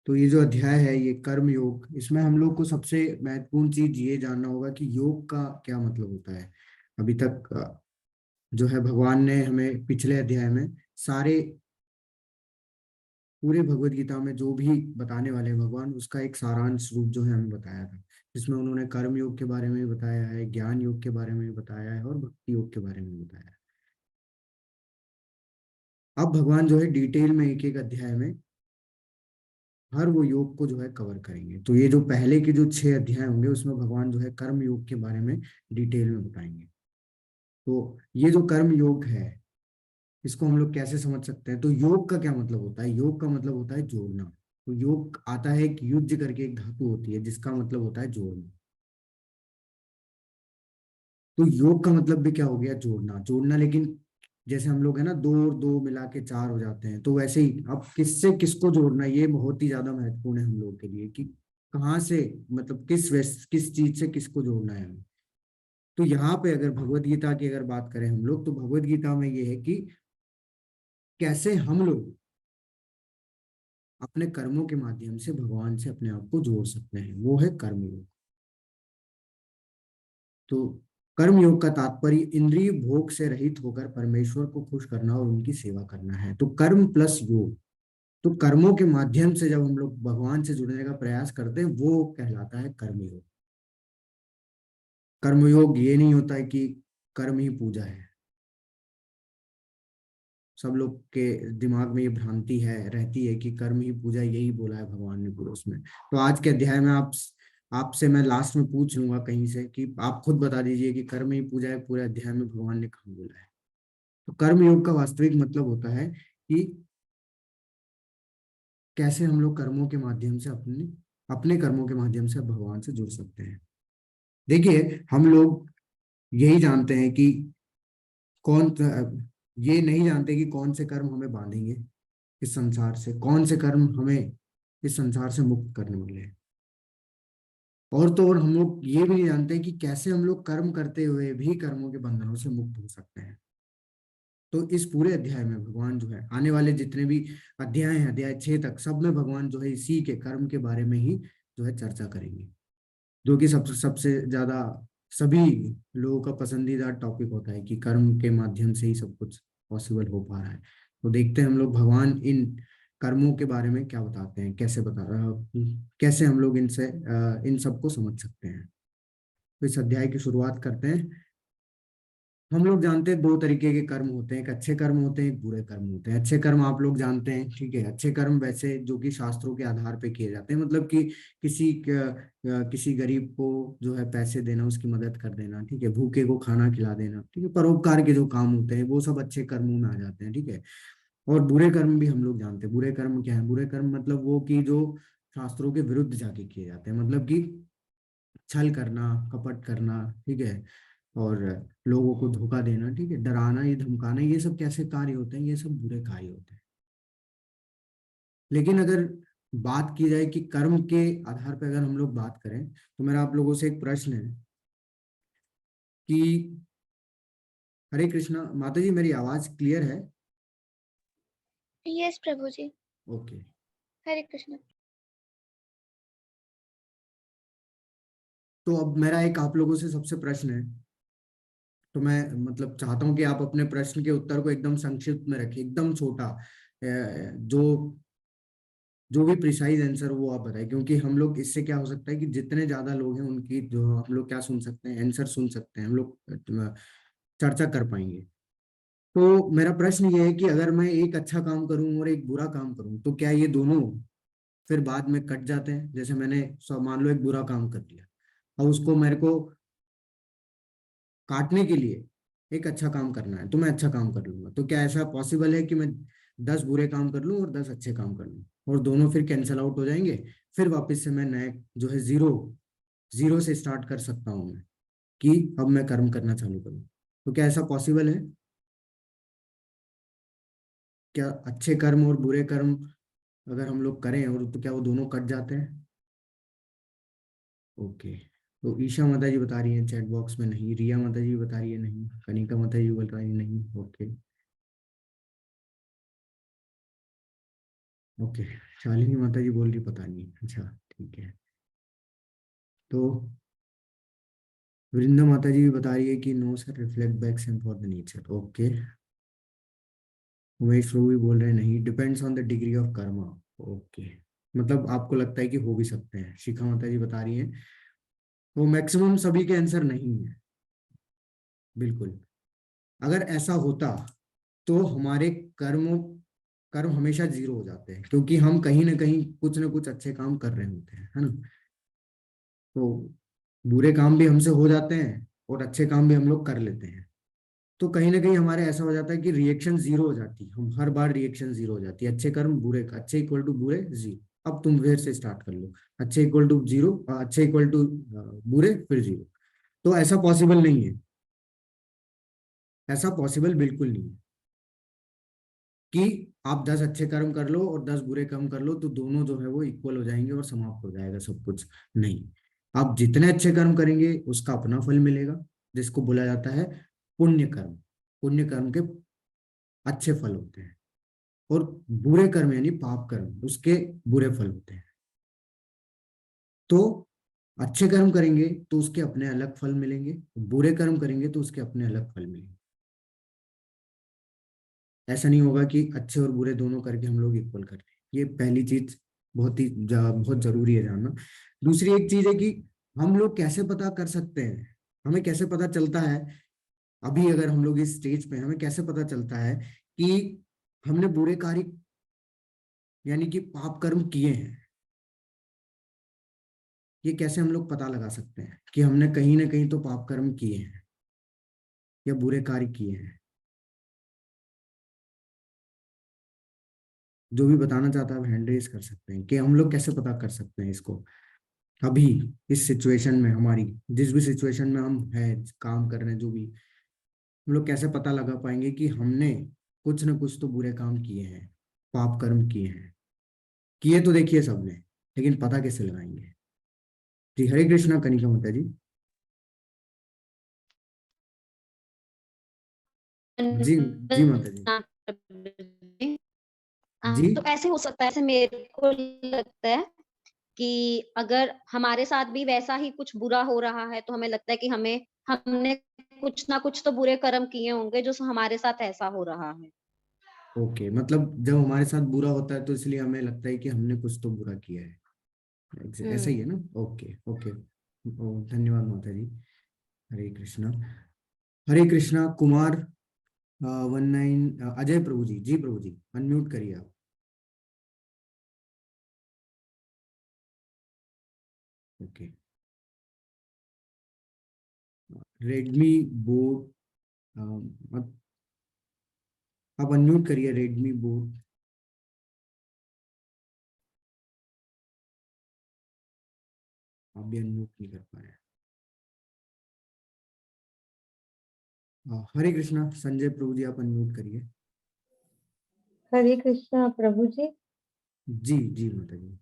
तो ये जो अध्याय है ये कर्म योग, इसमें हम लोग को सबसे महत्वपूर्ण चीज ये जानना होगा कि योग का क्या मतलब होता है। अभी तक जो है भगवान ने हमें पिछले अध्याय में सारे पूरे भगवत गीता में जो भी बताने वाले हैं भगवान, उसका एक सारांश रूप जो है हमें बताया था, जिसमें उन्होंने कर्म योग के बारे में भी बताया है, ज्ञान योग के बारे में भी बताया है और भक्ति योग के बारे में भी बताया है। अब भगवान जो है डिटेल में एक एक अध्याय में हर वो योग को जो है कवर करेंगे। तो ये जो पहले के जो 6 अध्याय होंगे उसमें भगवान जो है कर्म योग के बारे में डिटेल में बताएंगे। तो ये जो कर्म योग है इसको हम लोग कैसे समझ सकते हैं। तो योग का क्या मतलब होता है? योग का मतलब होता है जोड़ना। तो योग आता है, एक युज्य करके एक धातु होती है जिसका मतलब होता है जोड़ना। तो योग का मतलब भी क्या हो गया? जोड़ना। जोड़ना, लेकिन जैसे हम लोग है ना, दो और दो मिला के 4 हो जाते हैं, तो वैसे ही अब किससे किसको जोड़ना ये बहुत ही ज्यादा महत्वपूर्ण है हम लोग के लिए, कि कहाँ से, मतलब किस चीज से किसको जोड़ना है हमें। तो यहाँ पे अगर भगवत गीता की अगर बात करें हम लोग, तो भगवत गीता में ये है कि कैसे हम लोग अपने कर्मों के माध्यम से भगवान से अपने आप को जोड़ सकते हैं, वो है कर्मयोग। तो कर्मयोग का तात्पर्य इंद्रिय भोग से रहित होकर परमेश्वर को खुश करना और उनकी सेवा करना है। तो कर्म प्लस योग, तो कर्मों के माध्यम से जब हम लोग भगवान से जुड़ने का प्रयास करते हैं वो कहलाता है कर्मयोग। कर्मयोग ये नहीं होता है कि कर्म ही पूजा है। सब लोग के दिमाग में ये भ्रांति है रहती है कि कर्म ही पूजा, यही बोला है भगवान ने पूरे उसमें। तो आज के अध्याय में आपसे मैं लास्ट में पूछ लूंगा कहीं से कि आप खुद बता दीजिए कि कर्म ही पूजा है पूरे अध्याय में भगवान ने कहाँ बोला है। तो कर्म योग का वास्तविक मतलब होता है कि कैसे हम लोग कर्मों के माध्यम से अपने अपने कर्मों के माध्यम से भगवान से जुड़ सकते हैं। देखिए हम लोग यही जानते हैं कि कौन ये नहीं जानते कि कौन से कर्म हमें बांधेंगे इस संसार से, कौन से कर्म हमें इस संसार से मुक्त करने वाले हैं। और तो और हम लोग ये भी नहीं जानते कि कैसे हम लोग कर्म करते हुए भी कर्मों के बंधनों से मुक्त हो सकते हैं। तो इस पूरे अध्याय में भगवान जो है, आने वाले जितने भी अध्याय हैं अध्याय 6 तक, सब में भगवान जो है इसी के कर्म के बारे में ही जो है चर्चा करेंगे, जो कि सबसे सबसे ज्यादा सभी लोगों का पसंदीदा टॉपिक होता है कि कर्म के माध्यम से ही सब कुछ पॉसिबल हो पा रहा है। तो देखते हैं हम लोग भगवान इन कर्मों के बारे में क्या बताते हैं, कैसे बता रहा, कैसे हम लोग इनसे इन सबको समझ सकते हैं। तो इस अध्याय की शुरुआत करते हैं। हम लोग जानते हैं 2 तरीके के कर्म होते हैं, एक अच्छे कर्म होते हैं, एक बुरे कर्म होते हैं। अच्छे कर्म आप लोग जानते हैं, ठीक है। अच्छे कर्म वैसे जो कि शास्त्रों के आधार पे किए जाते हैं, मतलब कि किसी गरीब को जो है पैसे देना, उसकी मदद कर देना, ठीक है, भूखे को खाना खिला देना, ठीक है, परोपकार के जो काम होते हैं वो सब अच्छे कर्मों में आ जाते हैं, ठीक है। और बुरे कर्म भी हम लोग जानते हैं। बुरे कर्म क्या है? बुरे कर्म मतलब वो कि जो शास्त्रों के विरुद्ध जाके किए जाते हैं, मतलब कि छल करना, कपट करना, ठीक है, और लोगों को धोखा देना, ठीक है, डराना, ये धमकाना, ये सब कैसे कार्य होते हैं? ये सब बुरे कार्य होते हैं। लेकिन अगर बात की जाए कि कर्म के आधार पर अगर हम लोग बात करें, तो मेरा आप लोगों से एक प्रश्न है कि हरे कृष्णा माता जी, मेरी आवाज क्लियर है? यस प्रभु जी। ओके। हरे कृष्ण। तो अब मेरा एक आप लोगों से सबसे प्रश्न है, तो मैं मतलब चाहता हूँ कि आप अपने प्रश्न के उत्तर को एकदम संक्षिप्त में रखिए, एकदम छोटा, जो जो भी प्रिसाइज आंसर वो आप बताएं, क्योंकि हम लोग इससे क्या हो सकता है कि जितने ज्यादा लोग हैं उनकी जो हम लोग क्या सुन सकते हैं, आंसर सुन सकते हैं, हम लोग चर्चा कर पाएंगे। तो मेरा प्रश्न ये है कि अगर मैं एक अच्छा काम करूं और एक बुरा काम करूं, तो क्या ये दोनों फिर बाद में कट जाते हैं? जैसे मैंने मान लो एक बुरा काम कर लिया और उसको मेरे को काटने के लिए एक अच्छा काम करना है, तो मैं अच्छा काम कर लूंगा। तो क्या ऐसा पॉसिबल है कि मैं 10 बुरे काम कर लूं और 10 अच्छे काम कर लूं और दोनों फिर कैंसल आउट हो जाएंगे? फिर वापस से मैं नए जो है जीरो जीरो से स्टार्ट कर सकता हूँ मैं, कि अब मैं कर्म करना चालू करूँ। तो क्या ऐसा पॉसिबल है? क्या अच्छे कर्म और बुरे कर्म अगर हम लोग करें और तो क्या वो दोनों कट जाते हैं? ओके। तो ईशा माता जी बता रही है चैट बॉक्स में नहीं, रिया माता जी बता रही है नहीं, कनिका माता जी बोल रही है नहीं। ओके। ओके, शालिनी माता जी बोल रही पता नहीं, अच्छा ठीक है। तो वृंदा माता जी भी बता रही है कि no sir, reflect back same for the nature. Okay, Umesh Prabhu भी बोल रहे हैं नहीं, depends on the degree of karma. Okay, मतलब आपको लगता है कि हो भी सकते हैं, शिखा माता जी बता रही हैं। तो मैक्सिमम सभी के आंसर नहीं है, बिल्कुल। अगर ऐसा होता तो हमारे कर्म कर्म हमेशा जीरो हो जाते हैं, क्योंकि हम कहीं ना कुछ अच्छे काम कर रहे होते हैं, है ना। तो बुरे काम भी हमसे हो जाते हैं और अच्छे काम भी हम लोग कर लेते हैं। तो कहीं ना कहीं हमारे ऐसा हो जाता है कि रिएक्शन जीरो हो जाती है, हम हर बार रिएक्शन जीरो हो जाती है। अच्छे कर्म बुरे, अच्छे इक्वल टू बुरे जीरो। अब तुम फिर से स्टार्ट कर लो, अच्छे इक्वल टू जीरो, अच्छे इक्वल टू बुरे, फिर जीरो। तो ऐसा पॉसिबल नहीं है, ऐसा पॉसिबल बिल्कुल नहीं है कि आप 10 अच्छे कर्म कर लो और 10 बुरे कर्म कर लो तो दोनों जो है वो इक्वल हो जाएंगे और समाप्त हो जाएगा सब कुछ। नहीं, आप जितने अच्छे कर्म करेंगे उसका अपना फल मिलेगा, जिसको बोला जाता है पुण्य कर्म। पुण्य कर्म के अच्छे फल होते हैं, और बुरे कर्म यानी पाप कर्म, उसके बुरे फल होते हैं। तो अच्छे कर्म करेंगे तो उसके अपने अलग फल मिलेंगे, बुरे कर्म करेंगे तो उसके अपने अलग फल मिलेंगे। ऐसा नहीं होगा कि अच्छे और बुरे दोनों करके हम लोग इक्वल कर रहे हैं। ये पहली चीज बहुत जरूरी है जानना। दूसरी एक चीज है कि हम लोग कैसे पता कर सकते हैं, हमें कैसे पता चलता है, अभी अगर हम लोग इस स्टेज पे हैं, हमें कैसे पता चलता है कि हमने बुरे कार्य यानी कि पाप कर्म किए हैं। ये कैसे हम लोग पता लगा सकते हैं कि हमने कहीं ना कहीं तो पाप कर्म किए हैं या बुरे कार्य किए हैं? जो भी बताना चाहता है हैंड रेज कर सकते हैं कि हम लोग कैसे पता कर सकते हैं इसको। अभी इस सिचुएशन में, हमारी जिस भी सिचुएशन में हम है, काम कर रहे हैं जो भी, हम लोग कैसे पता लगा पाएंगे कि हमने कुछ न कुछ तो बुरे काम किए हैं, पाप कर्म किए हैं। किए तो देखिए सबने, लेकिन पता कैसे लगाएंगे? जी हरे कृष्णा कनिका माता जी। जी, जी माता जी। जी, तो ऐसे हो सकता है, ऐसे मेरे को लगता है कि अगर हमारे साथ भी वैसा ही कुछ बुरा हो रहा है तो हमें लगता है कि हमने कुछ ना कुछ तो बुरे कर्म किए होंगे जो हमारे साथ ऐसा हो रहा है। ओके, मतलब जब हमारे साथ बुरा होता है तो इसलिए हमें लगता है कि हमने कुछ तो बुरा किया है। ऐसा ही है हम्म। ना? Okay okay. धन्यवाद माता जी। हरे कृष्णा। हरे कृष्णा कुमार 19 अजय प्रभु जी, जी प्रभु जी अनम्यूट करिए आप। ओके, रेडमी बोर्ड, आप अनम्यूट करिए रेडमी बोर्ड। आप भी अनम्यूट नहीं कर पा रहे हैं। हरे कृष्णा संजय प्रभु जी आप अनम्यूट करिए। हरे कृष्णा प्रभु जी। जी, जी माता जी।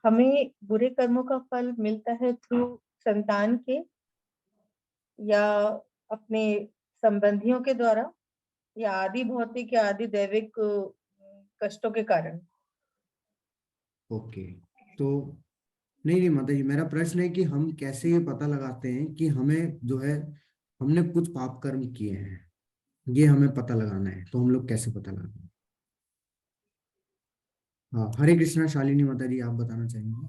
हमें बुरे कर्मों का फल मिलता है थ्रू संतान के या अपने संबंधियों के द्वारा या आदि भौतिक या आदि दैविक कष्टों के कारण। ओके, तो नहीं नहीं माता जी, मेरा प्रश्न है कि हम कैसे ये पता लगाते हैं कि हमें जो है हमने कुछ पाप कर्म किए हैं, ये हमें पता लगाना है, तो हम लोग कैसे पता लगाते हैं? हाँ हरे कृष्णा शालिनी माता जी आप बताना चाहेंगे?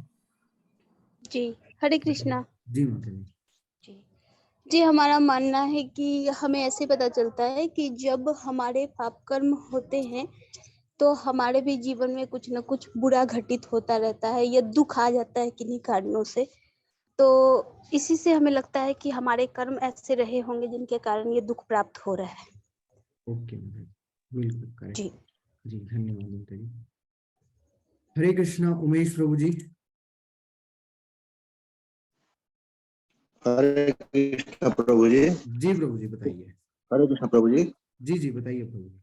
जी हरे कृष्णा। जी माता जी। जी जी, हमारा मानना है कि हमें ऐसे पता चलता है कि जब हमारे पाप कर्म होते हैं तो हमारे भी जीवन में कुछ न कुछ बुरा घटित होता रहता है या दुख आ जाता है किन्हीं कारणों से। तो इसी से हमें लगता है कि हमारे कर्म ऐसे रहे होंगे जिनके कारण ये दुख प्राप्त हो रहा है। ओके माता जी, बिल्कुल करेक्ट। जी जी धन्यवाद माता जी। हरे कृष्णा उमेश प्रभु जी। हरे कृष्ण प्रभु जी। जी प्रभु जी बताइए। हरे कृष्ण प्रभु जी। जी जी बताइए प्रभु जी।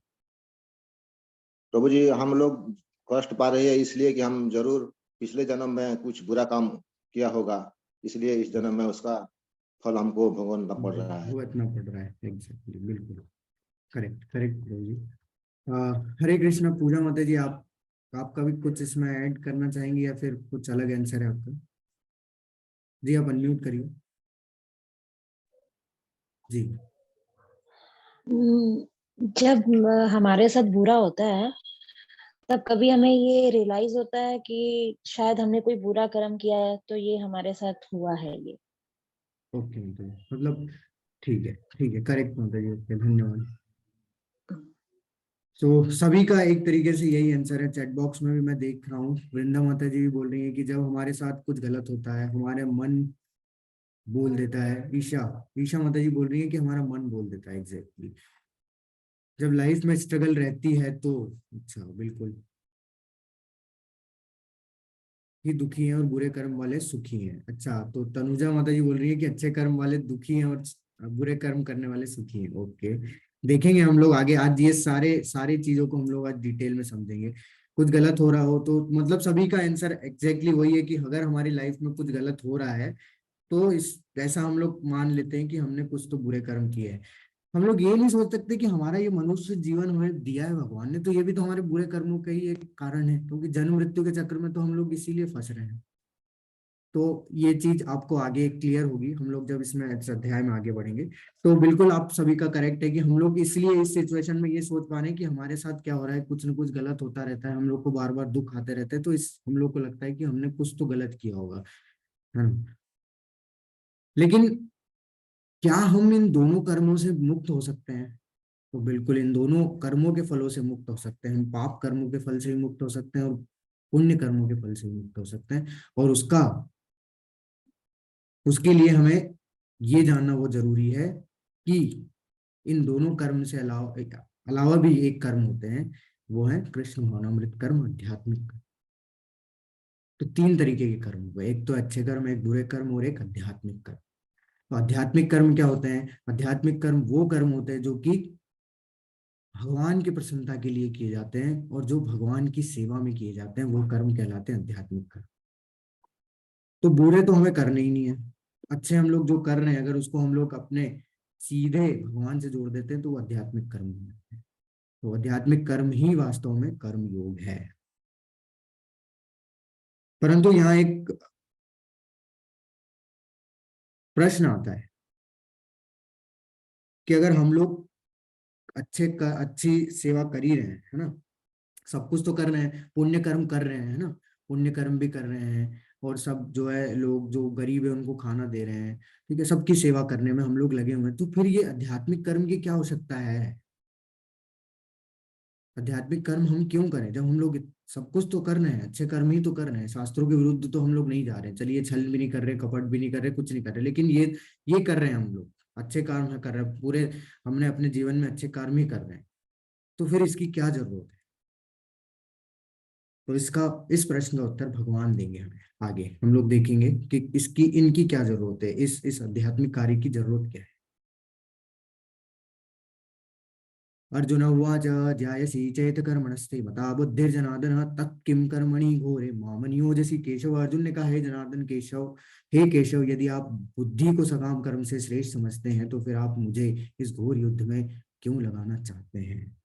प्रभु जी, हम लोग कष्ट पा रहे हैं इसलिए कि हम जरूर पिछले जन्म में कुछ बुरा काम किया होगा, इसलिए इस जन्म में उसका फल हमको भोगना पड़ रहा है। भुगतना पड़ रहा है, एग्जैक्टली बिल्कुल करेक्ट करेक्ट प्रभु जी। हरे कृष्णा पूजा माता जी आप तो आपका भी कुछ इसमें ऐड करना चाहेंगे या फिर कुछ अलग आंसर है आपका? जी आप अनम्यूट करिए। जी। जब हमारे साथ बुरा होता है तब कभी हमें ये रियलाइज होता है कि शायद हमने कोई बुरा कर्म किया है तो ये हमारे साथ हुआ है ये। ओके मतलब ठीक है करेक्ट माता जी, ओके धन्यवाद। तो सभी का एक तरीके से यही आंसर है। चैट बॉक्स में भी मैं देख रहा हूँ वृंदा माता जी भी बोल रही है कि जब हमारे साथ कुछ गलत होता है हमारे मन बोल देता है। ईशा ईशा माता जी बोल रही है कि हमारा मन बोल देता है एग्जैक्टली जब लाइफ में स्ट्रगल रहती है तो। अच्छा बिल्कुल ही दुखी हैं और बुरे कर्म वाले सुखी हैं। अच्छा तो तनुजा माता जी बोल रही है कि अच्छे कर्म वाले दुखी हैं और बुरे कर्म करने वाले सुखी हैं। ओके देखेंगे हम लोग आगे। आज ये सारे सारी चीजों को हम लोग आज डिटेल में समझेंगे। कुछ गलत हो रहा हो तो मतलब सभी का आंसर एग्जैक्टली वही है कि अगर हमारी लाइफ में कुछ गलत हो रहा है तो इस ऐसा हम लोग मान लेते हैं कि हमने कुछ तो बुरे कर्म किए हैं। हम लोग ये नहीं सोच सकते कि हमारा ये मनुष्य जीवन हमें दिया है भगवान ने तो ये भी तो हमारे बुरे कर्मों का ही एक कारण है, क्योंकि जन्म मृत्यु के चक्र में तो हम लोग इसीलिए फंस रहे हैं। तो ये चीज आपको आगे क्लियर होगी हम लोग जब इसमें इस अध्याय में आगे बढ़ेंगे। तो बिल्कुल आप सभी का करेक्ट है कि हम लोग इसलिए इस सिचुएशन में ये सोच पा रहे हैं कि हमारे साथ क्या हो रहा है, कुछ न कुछ गलत होता रहता है, हम लोग को बार बार दुख आते रहते हैं, तो इस हम लोग को लगता है कि हमने कुछ तो गलत किया होगा, है ना। लेकिन क्या हम इन दोनों कर्मों से मुक्त हो सकते हैं? तो बिल्कुल इन दोनों कर्मों के फलों से मुक्त हो सकते हैं। हम पाप कर्मों के फल से भी मुक्त हो सकते हैं और पुण्य कर्मों के फल से भी मुक्त हो सकते हैं। और उसके लिए हमें ये जानना वो जरूरी है कि इन दोनों कर्म से अलावा भी एक कर्म होते हैं, वो है कृष्ण भावनामृत कर्म, आध्यात्मिक कर्म। तो तीन तरीके के कर्म हुए, एक तो अच्छे कर्म, एक बुरे कर्म और एक आध्यात्मिक कर्म। तो आध्यात्मिक कर्म क्या होते हैं? आध्यात्मिक कर्म वो कर्म होते हैं जो कि भगवान की प्रसन्नता के लिए किए जाते हैं और जो भगवान की सेवा में किए जाते हैं वो कर्म कहलाते हैं आध्यात्मिक कर्म। तो बुरे तो हमें करने ही नहीं है। अच्छे हम लोग जो कर रहे हैं अगर उसको हम लोग अपने सीधे भगवान से जोड़ देते हैं तो वो आध्यात्मिक कर्म हो जाते हैं। तो आध्यात्मिक कर्म ही वास्तव में कर्म योग है। परंतु यहाँ एक प्रश्न आता है कि अगर हम लोग अच्छी सेवा कर ही रहे हैं, है ना, सब कुछ तो कर रहे हैं, पुण्य कर्म कर रहे हैं, है ना, पुण्य कर्म भी कर रहे हैं और सब जो है लोग जो गरीब है उनको खाना दे रहे हैं, ठीक है, सबकी सेवा करने में हम लोग लगे हुए हैं, तो फिर ये आध्यात्मिक कर्म की क्या आवश्यकता है? आध्यात्मिक कर्म हम क्यों करें जब हम लोग सब कुछ तो कर रहे हैं, अच्छे कर्म ही तो कर रहे हैं, शास्त्रों के विरुद्ध तो हम लोग नहीं जा रहे हैं। चलिए छल भी नहीं कर रहे, कपट भी नहीं कर रहे, कुछ नहीं कर रहे, लेकिन ये कर रहे हैं हम लोग, अच्छे कर्म कर रहे हैं पूरे, हमने अपने जीवन में अच्छे कर्म ही कर रहे हैं, तो फिर इसकी क्या जरूरत है? तो इस प्रश्न का उत्तर भगवान देंगे हमें। आगे हम लोग देखेंगे कि इनकी क्या जरूरत है, इस आध्यात्मिक कार्य की जरूरत क्या है। अर्जुन उवाच ध्यायसि चेत कर्मणस्ते मता बुद्धिर्जनार्दन तत्किं कर्मणि घोरे माम नियोजसि केशव। अर्जुन ने कहा हे जनार्दन केशव, हे केशव, यदि आप बुद्धि को सकाम कर्म से श्रेष्ठ समझते हैं तो फिर आप मुझे इस घोर युद्ध में क्यों लगाना चाहते हैं?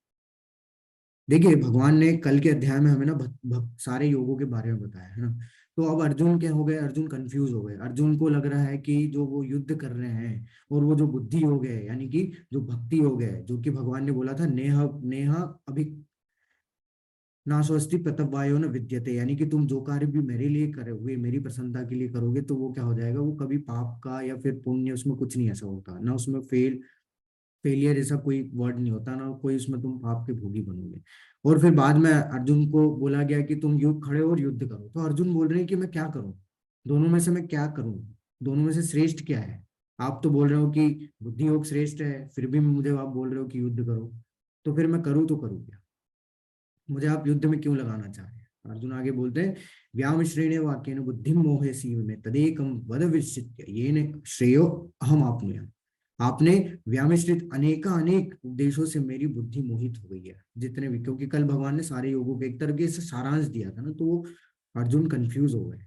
देखिए भगवान ने कल के अध्याय में हमें ना सारे योगों के बारे में बताया, है ना। तो अब अर्जुन क्या हो गए, अर्जुन कंफ्यूज हो गए। अर्जुन को लग रहा है कि जो वो युद्ध कर रहे हैं और वो जो बुद्धि हो गए यानी कि जो भक्ति हो गए, जो कि भगवान ने बोला था नेह नेह अभि नाशोस्ति प्रतवायो न विद्यते, यानी कि तुम जो कार्य भी मेरे लिए करोगे, मेरी प्रसन्नता के लिए करोगे, तो वो क्या हो जाएगा, वो कभी पाप का या फिर पुण्य, उसमें कुछ नहीं ऐसा होता ना, उसमें फेलियर जैसा कोई वर्ड नहीं होता ना, कोई उसमें तुम पाप के भोगी बनोगे। और फिर बाद में अर्जुन को बोला गया कि तुम युद्ध खड़े हो और युद्ध करो, तो अर्जुन बोल रहे हैं कि मैं क्या करूं, दोनों में से मैं क्या करूं, दोनों में से श्रेष्ठ क्या है? आप तो बोल रहे हो कि बुद्धि योग श्रेष्ठ है, फिर भी मुझे आप बोल रहे हो कि युद्ध करो, तो फिर मैं करूँ तो करूँ क्या? मुझे आप युद्ध में क्यों लगाना चाह रहे हैं? अर्जुन आगे बोलते हैं व्याम श्रेणे वाक्येन बुद्धिम मोहे सीव में तदेकम वद विचित्य येन श्रेयो अहम आपनुयाम। आपने व्यामिश्रित अनेक उपदेशों से मेरी बुद्धि मोहित हो गई है, जितने भी, क्योंकि कल भगवान ने सारे योगों के एक तरीके से सारांश दिया था ना, तो वो अर्जुन कंफ्यूज हो गए।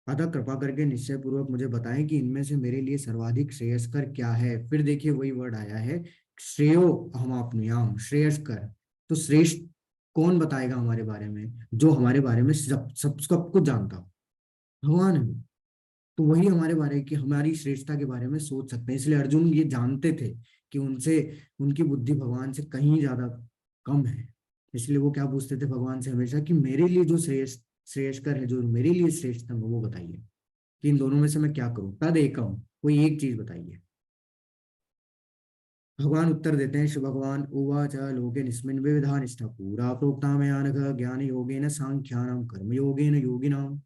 अतः कृपा करके निश्चय पूर्वक मुझे बताएं कि इनमें से मेरे लिए सर्वाधिक श्रेयस्कर क्या है। फिर देखिए वही वर्ड आया है श्रेयो अहम आपनुयाम, श्रेयस्कर, तो श्रेष्ठ कौन बताएगा हमारे बारे में? जो हमारे बारे में सब कुछ जानता हो, भगवान है। तो वही हमारे बारे की, हमारी श्रेष्ठता के बारे में सोच सकते हैं। इसलिए अर्जुन ये जानते थे कि उनसे, उनकी बुद्धि भगवान से कहीं ज्यादा कम है। इसलिए वो क्या पूछते थे भगवान से हमेशा कि मेरे लिए जो श्रेष्ठकर है, जो मेरे लिए श्रेष्ठतम है, वो बताइए कि इन दोनों में से मैं क्या करूं, तद एकम, कोई एक चीज बताइए। भगवान उत्तर देते हैं, श्री भगवान उवाच लोकेऽस्मिन् विविधा निष्ठा पूरा प्रोक्ता मया नघ ज्ञान योगेन सांख्यानां कर्म योगेन योगिनाम।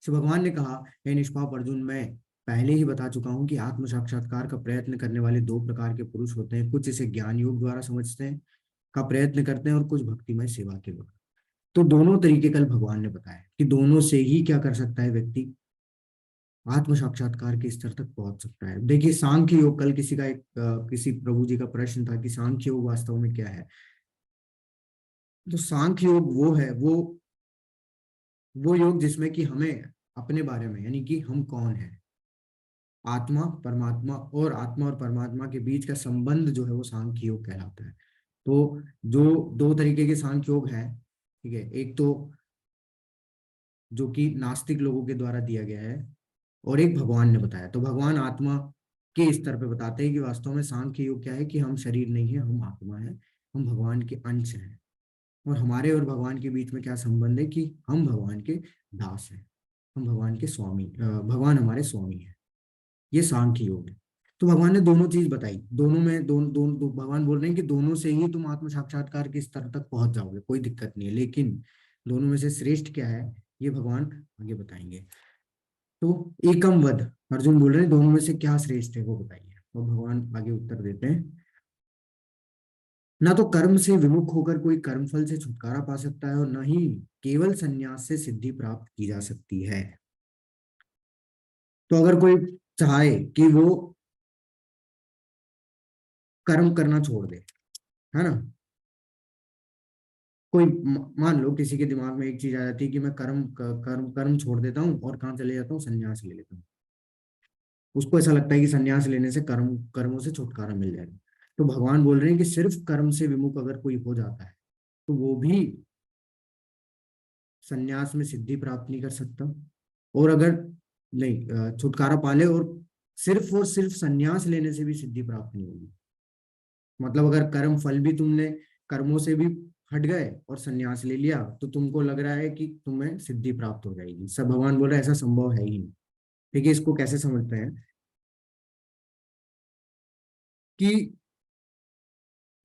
श्री भगवान ने कहा, हे निष्पाप अर्जुन, मैं पहले ही बता चुका हूं कि आत्म साक्षात्कार का प्रयत्न करने वाले दो प्रकार के पुरुष होते हैं। कुछ इसे ज्ञान योग द्वारा समझते हैं, का प्रयत्न करते हैं, और कुछ भक्तिमय सेवा के द्वारा। तो दोनों तरीके कल भगवान ने बताया कि दोनों से ही क्या कर सकता है व्यक्ति, आत्म साक्षात्कार के स्तर तक पहुंच सकता है। देखिए सांख्य योग, कल किसी का किसी प्रभु जी का प्रश्न था कि सांख्य योग वास्तव में क्या है। तो सांख्य योग वो है, वो योग जिसमें कि हमें अपने बारे में, यानी कि हम कौन है, आत्मा परमात्मा, और आत्मा और परमात्मा के बीच का संबंध जो है वो सांख्य योग कहलाता है। तो जो दो तरीके के सांख्य योग है, ठीक है, एक तो जो कि नास्तिक लोगों के द्वारा दिया गया है, और एक भगवान ने बताया। तो भगवान आत्मा के स्तर पे बताते हैं कि वास्तव में सांख्य योग क्या है, कि हम शरीर नहीं है, हम आत्मा है, हम भगवान के अंश हैं, और हमारे और भगवान के बीच में क्या संबंध है कि हम भगवान के दास हैं, हम भगवान के स्वामी, भगवान हमारे स्वामी है। ये सांख्य योग है। तो भगवान ने दोनों चीज बताई, दोनों में भगवान बोल रहे हैं कि दोनों से ही तुम आत्म साक्षात्कार के स्तर तक पहुंच जाओगे, कोई दिक्कत नहीं है। लेकिन दोनों में से श्रेष्ठ क्या है, ये भगवान आगे बताएंगे। तो एकम वद, अर्जुन बोल रहे हैं दोनों में से क्या श्रेष्ठ है वो बताइए। और भगवान आगे उत्तर देते हैं, ना तो कर्म से विमुख होकर कोई कर्मफल से छुटकारा पा सकता है, और न ही केवल संन्यास से सिद्धि प्राप्त की जा सकती है। तो अगर कोई चाहे कि वो कर्म करना छोड़ दे, है ना, कोई मान लो किसी के दिमाग में एक चीज आ जाती है कि मैं कर्म छोड़ देता हूँ और कहाँ चले जाता हूँ, संन्यास ले लेता हूँ। उसको ऐसा लगता है कि संन्यास लेने से कर्मों से छुटकारा मिल जाएगा। तो भगवान बोल रहे हैं कि सिर्फ कर्म से विमुख अगर कोई हो जाता है तो वो भी संन्यास में सिद्धि प्राप्त नहीं कर सकता। और अगर नहीं छुटकारा पाले और सिर्फ संन्यास लेने से भी सिद्धि प्राप्त नहीं होगी। मतलब अगर कर्म फल भी तुमने कर्मों से भी हट गए और संन्यास ले लिया तो तुमको लग रहा है कि तुम्हें सिद्धि प्राप्त हो जाएगी। सब भगवान बोल रहे हैं ऐसा संभव है ही नहीं। ठीक है, इसको कैसे समझते हैं कि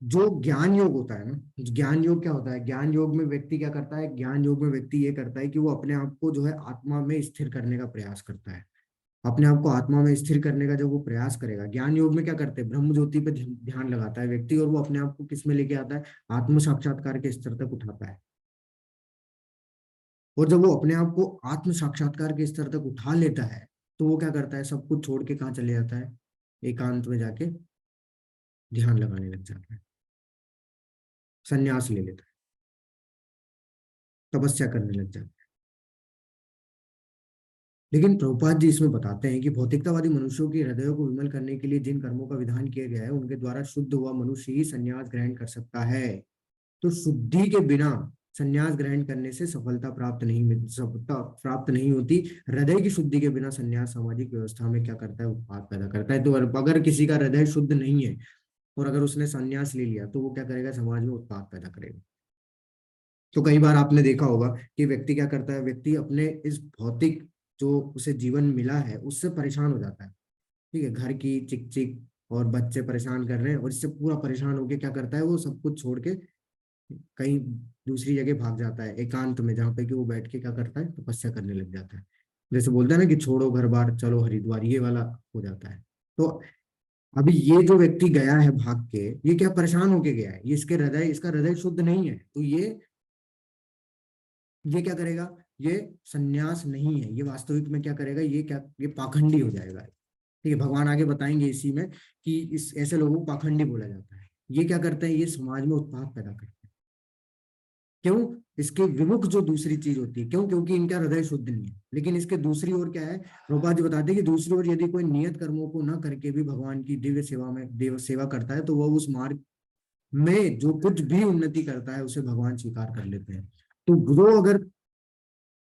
जो ज्ञान योग होता है ना, ज्ञान योग क्या होता है, ज्ञान योग में व्यक्ति क्या करता है, ज्ञान योग में व्यक्ति ये करता है कि वो अपने आप को जो है आत्मा में स्थिर करने का प्रयास करता है। अपने आप को आत्मा में स्थिर करने का जब वो प्रयास करेगा, ज्ञान योग में क्या करते हैं, ब्रह्म ज्योति पे ध्यान लगाता है व्यक्ति, और वो अपने आप को किस में लेके आता है, आत्म साक्षात्कार के स्तर तक उठाता है। और जब वो अपने आप को आत्म साक्षात्कार के स्तर तक उठा लेता है तो वो क्या करता है, सब कुछ छोड़ के कहाँ चले जाता है, एकांत में जाके ध्यान लगाने लग जाता है, संन्यास ले लेता है, तपस्या करने लग जाता है। लेकिन प्रभुपाद जी इसमें बताते हैं कि भौतिकतावादी मनुष्यों के हृदयों को विमल करने के लिए जिन कर्मों का विधान किया गया है उनके द्वारा शुद्ध हुआ मनुष्य ही संन्यास ग्रहण कर सकता है। तो शुद्धि के बिना संन्यास ग्रहण करने से सफलता प्राप्त नहीं होती। हृदय की शुद्धि के बिना संन्यास सामाजिक व्यवस्था में क्या करता है, उत्पात पैदा करता है। तो अगर किसी का हृदय शुद्ध नहीं है और अगर उसने संन्यास ले लिया तो वो क्या करेगा, समाज में उत्पात पैदा करेगा। तो कई बार आपने देखा होगा कि व्यक्ति क्या करता है, व्यक्ति अपने इस भौतिक जो उसे जीवन मिला है उससे परेशान हो जाता है। ठीक है, घर की चिक चिक और बच्चे परेशान कर रहे हैं और इससे पूरा परेशान होके क्या करता है, वो सब कुछ छोड़ के कहीं दूसरी जगह भाग जाता है एकांत में, जहाँ पे कि वो बैठ के क्या करता है, तपस्या करने लग जाता है। जैसे बोलते हैं ना कि छोड़ो घर बार चलो हरिद्वार, ये वाला हो जाता है। तो अभी ये जो व्यक्ति गया है भाग के, ये क्या परेशान होके गया है, ये इसका हृदय शुद्ध नहीं है। तो ये क्या करेगा, ये सन्यास नहीं है, ये वास्तविक में क्या करेगा, ये पाखंडी हो जाएगा। ठीक है, भगवान आगे बताएंगे इसी में कि इस ऐसे लोगों को पाखंडी बोला जाता है। ये क्या करते हैं, ये समाज में उत्पात पैदा करते हैं। क्यों, इसके विमुख जो दूसरी चीज होती है, क्यों, क्योंकि इनका हृदय शुद्ध नहीं है। लेकिन इसके दूसरी ओर क्या है, प्रभुपाद जी बताते हैं कि दूसरी ओर यदि कोई नियत कर्मों को न करके भी भगवान की दिव्य सेवा में देव सेवा करता है तो वह उस मार्ग में जो कुछ भी उन्नति करता है उसे भगवान स्वीकार कर लेते हैं। तो वो अगर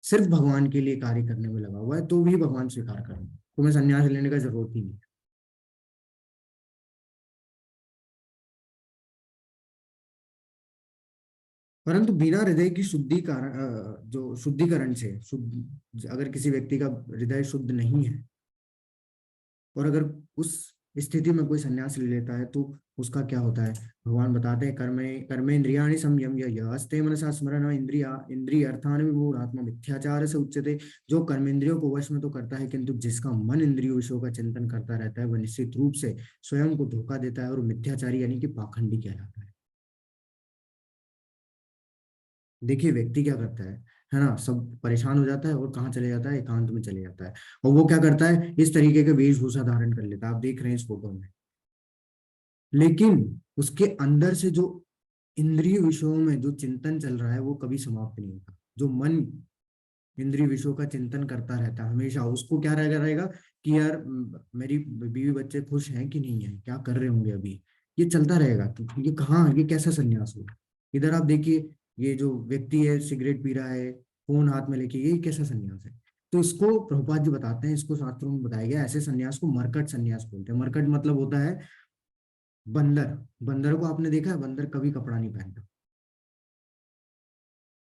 सिर्फ भगवान के लिए कार्य करने में लगा हुआ है तो भी भगवान स्वीकार करेंगे, तुम्हें संन्यास लेने का जरूरत ही नहीं। परंतु बिना हृदय की शुद्धिकरण जो शुद्धिकरण से शुद्ध, अगर किसी व्यक्ति का हृदय शुद्ध नहीं है और अगर उस स्थिति में कोई संन्यास ले लेता है तो उसका क्या होता है, भगवान बताते हैं कर्मे कर्मेन्द्रियाणि संयम्य यस्ते मनसा स्मरण इंद्रिय अर्थान विमूढ़ आत्मा मिथ्याचार से उच्चते। जो कर्मेंद्रियों को वश में तो करता है किंतु जिसका मन इंद्रियों विषयों का चिंतन करता रहता है वह निश्चित रूप से स्वयं को धोखा देता है और मिथ्याचारी यानी कि पाखंडी कहलाता है। देखिए व्यक्ति क्या करता है ना, सब परेशान हो जाता है और कहाँ चले जाता है, एकांत में चले जाता है। और वो क्या करता है, इस तरीके के वेशभूषा धारण कर लेता है, आप देख रहे हैं इस फोटो में। लेकिन उसके अंदर से जो इंद्रिय विषयों में जो चिंतन चल रहा है वो कभी समाप्त नहीं होता। जो मन इंद्रिय विषयों का चिंतन करता रहता है हमेशा, उसको क्या रहेगा कि यार मेरी बीवी बच्चे खुश हैं कि नहीं है, क्या कर रहे होंगे अभी, ये चलता रहेगा। तो ये कहाँ, ये कैसा संन्यास हुआ। इधर आप देखिए, ये जो व्यक्ति है सिगरेट पी रहा है, फोन हाथ में लेके, ये कैसा संन्यास है। तो इसको प्रभुपाद जी बताते हैं, इसको शास्त्रों में बताया गया, ऐसे संन्यास को मरकट संन्यास बोलते हैं। मरकट मतलब होता है बंदर। बंदर को आपने देखा है, बंदर कभी कपड़ा नहीं पहनता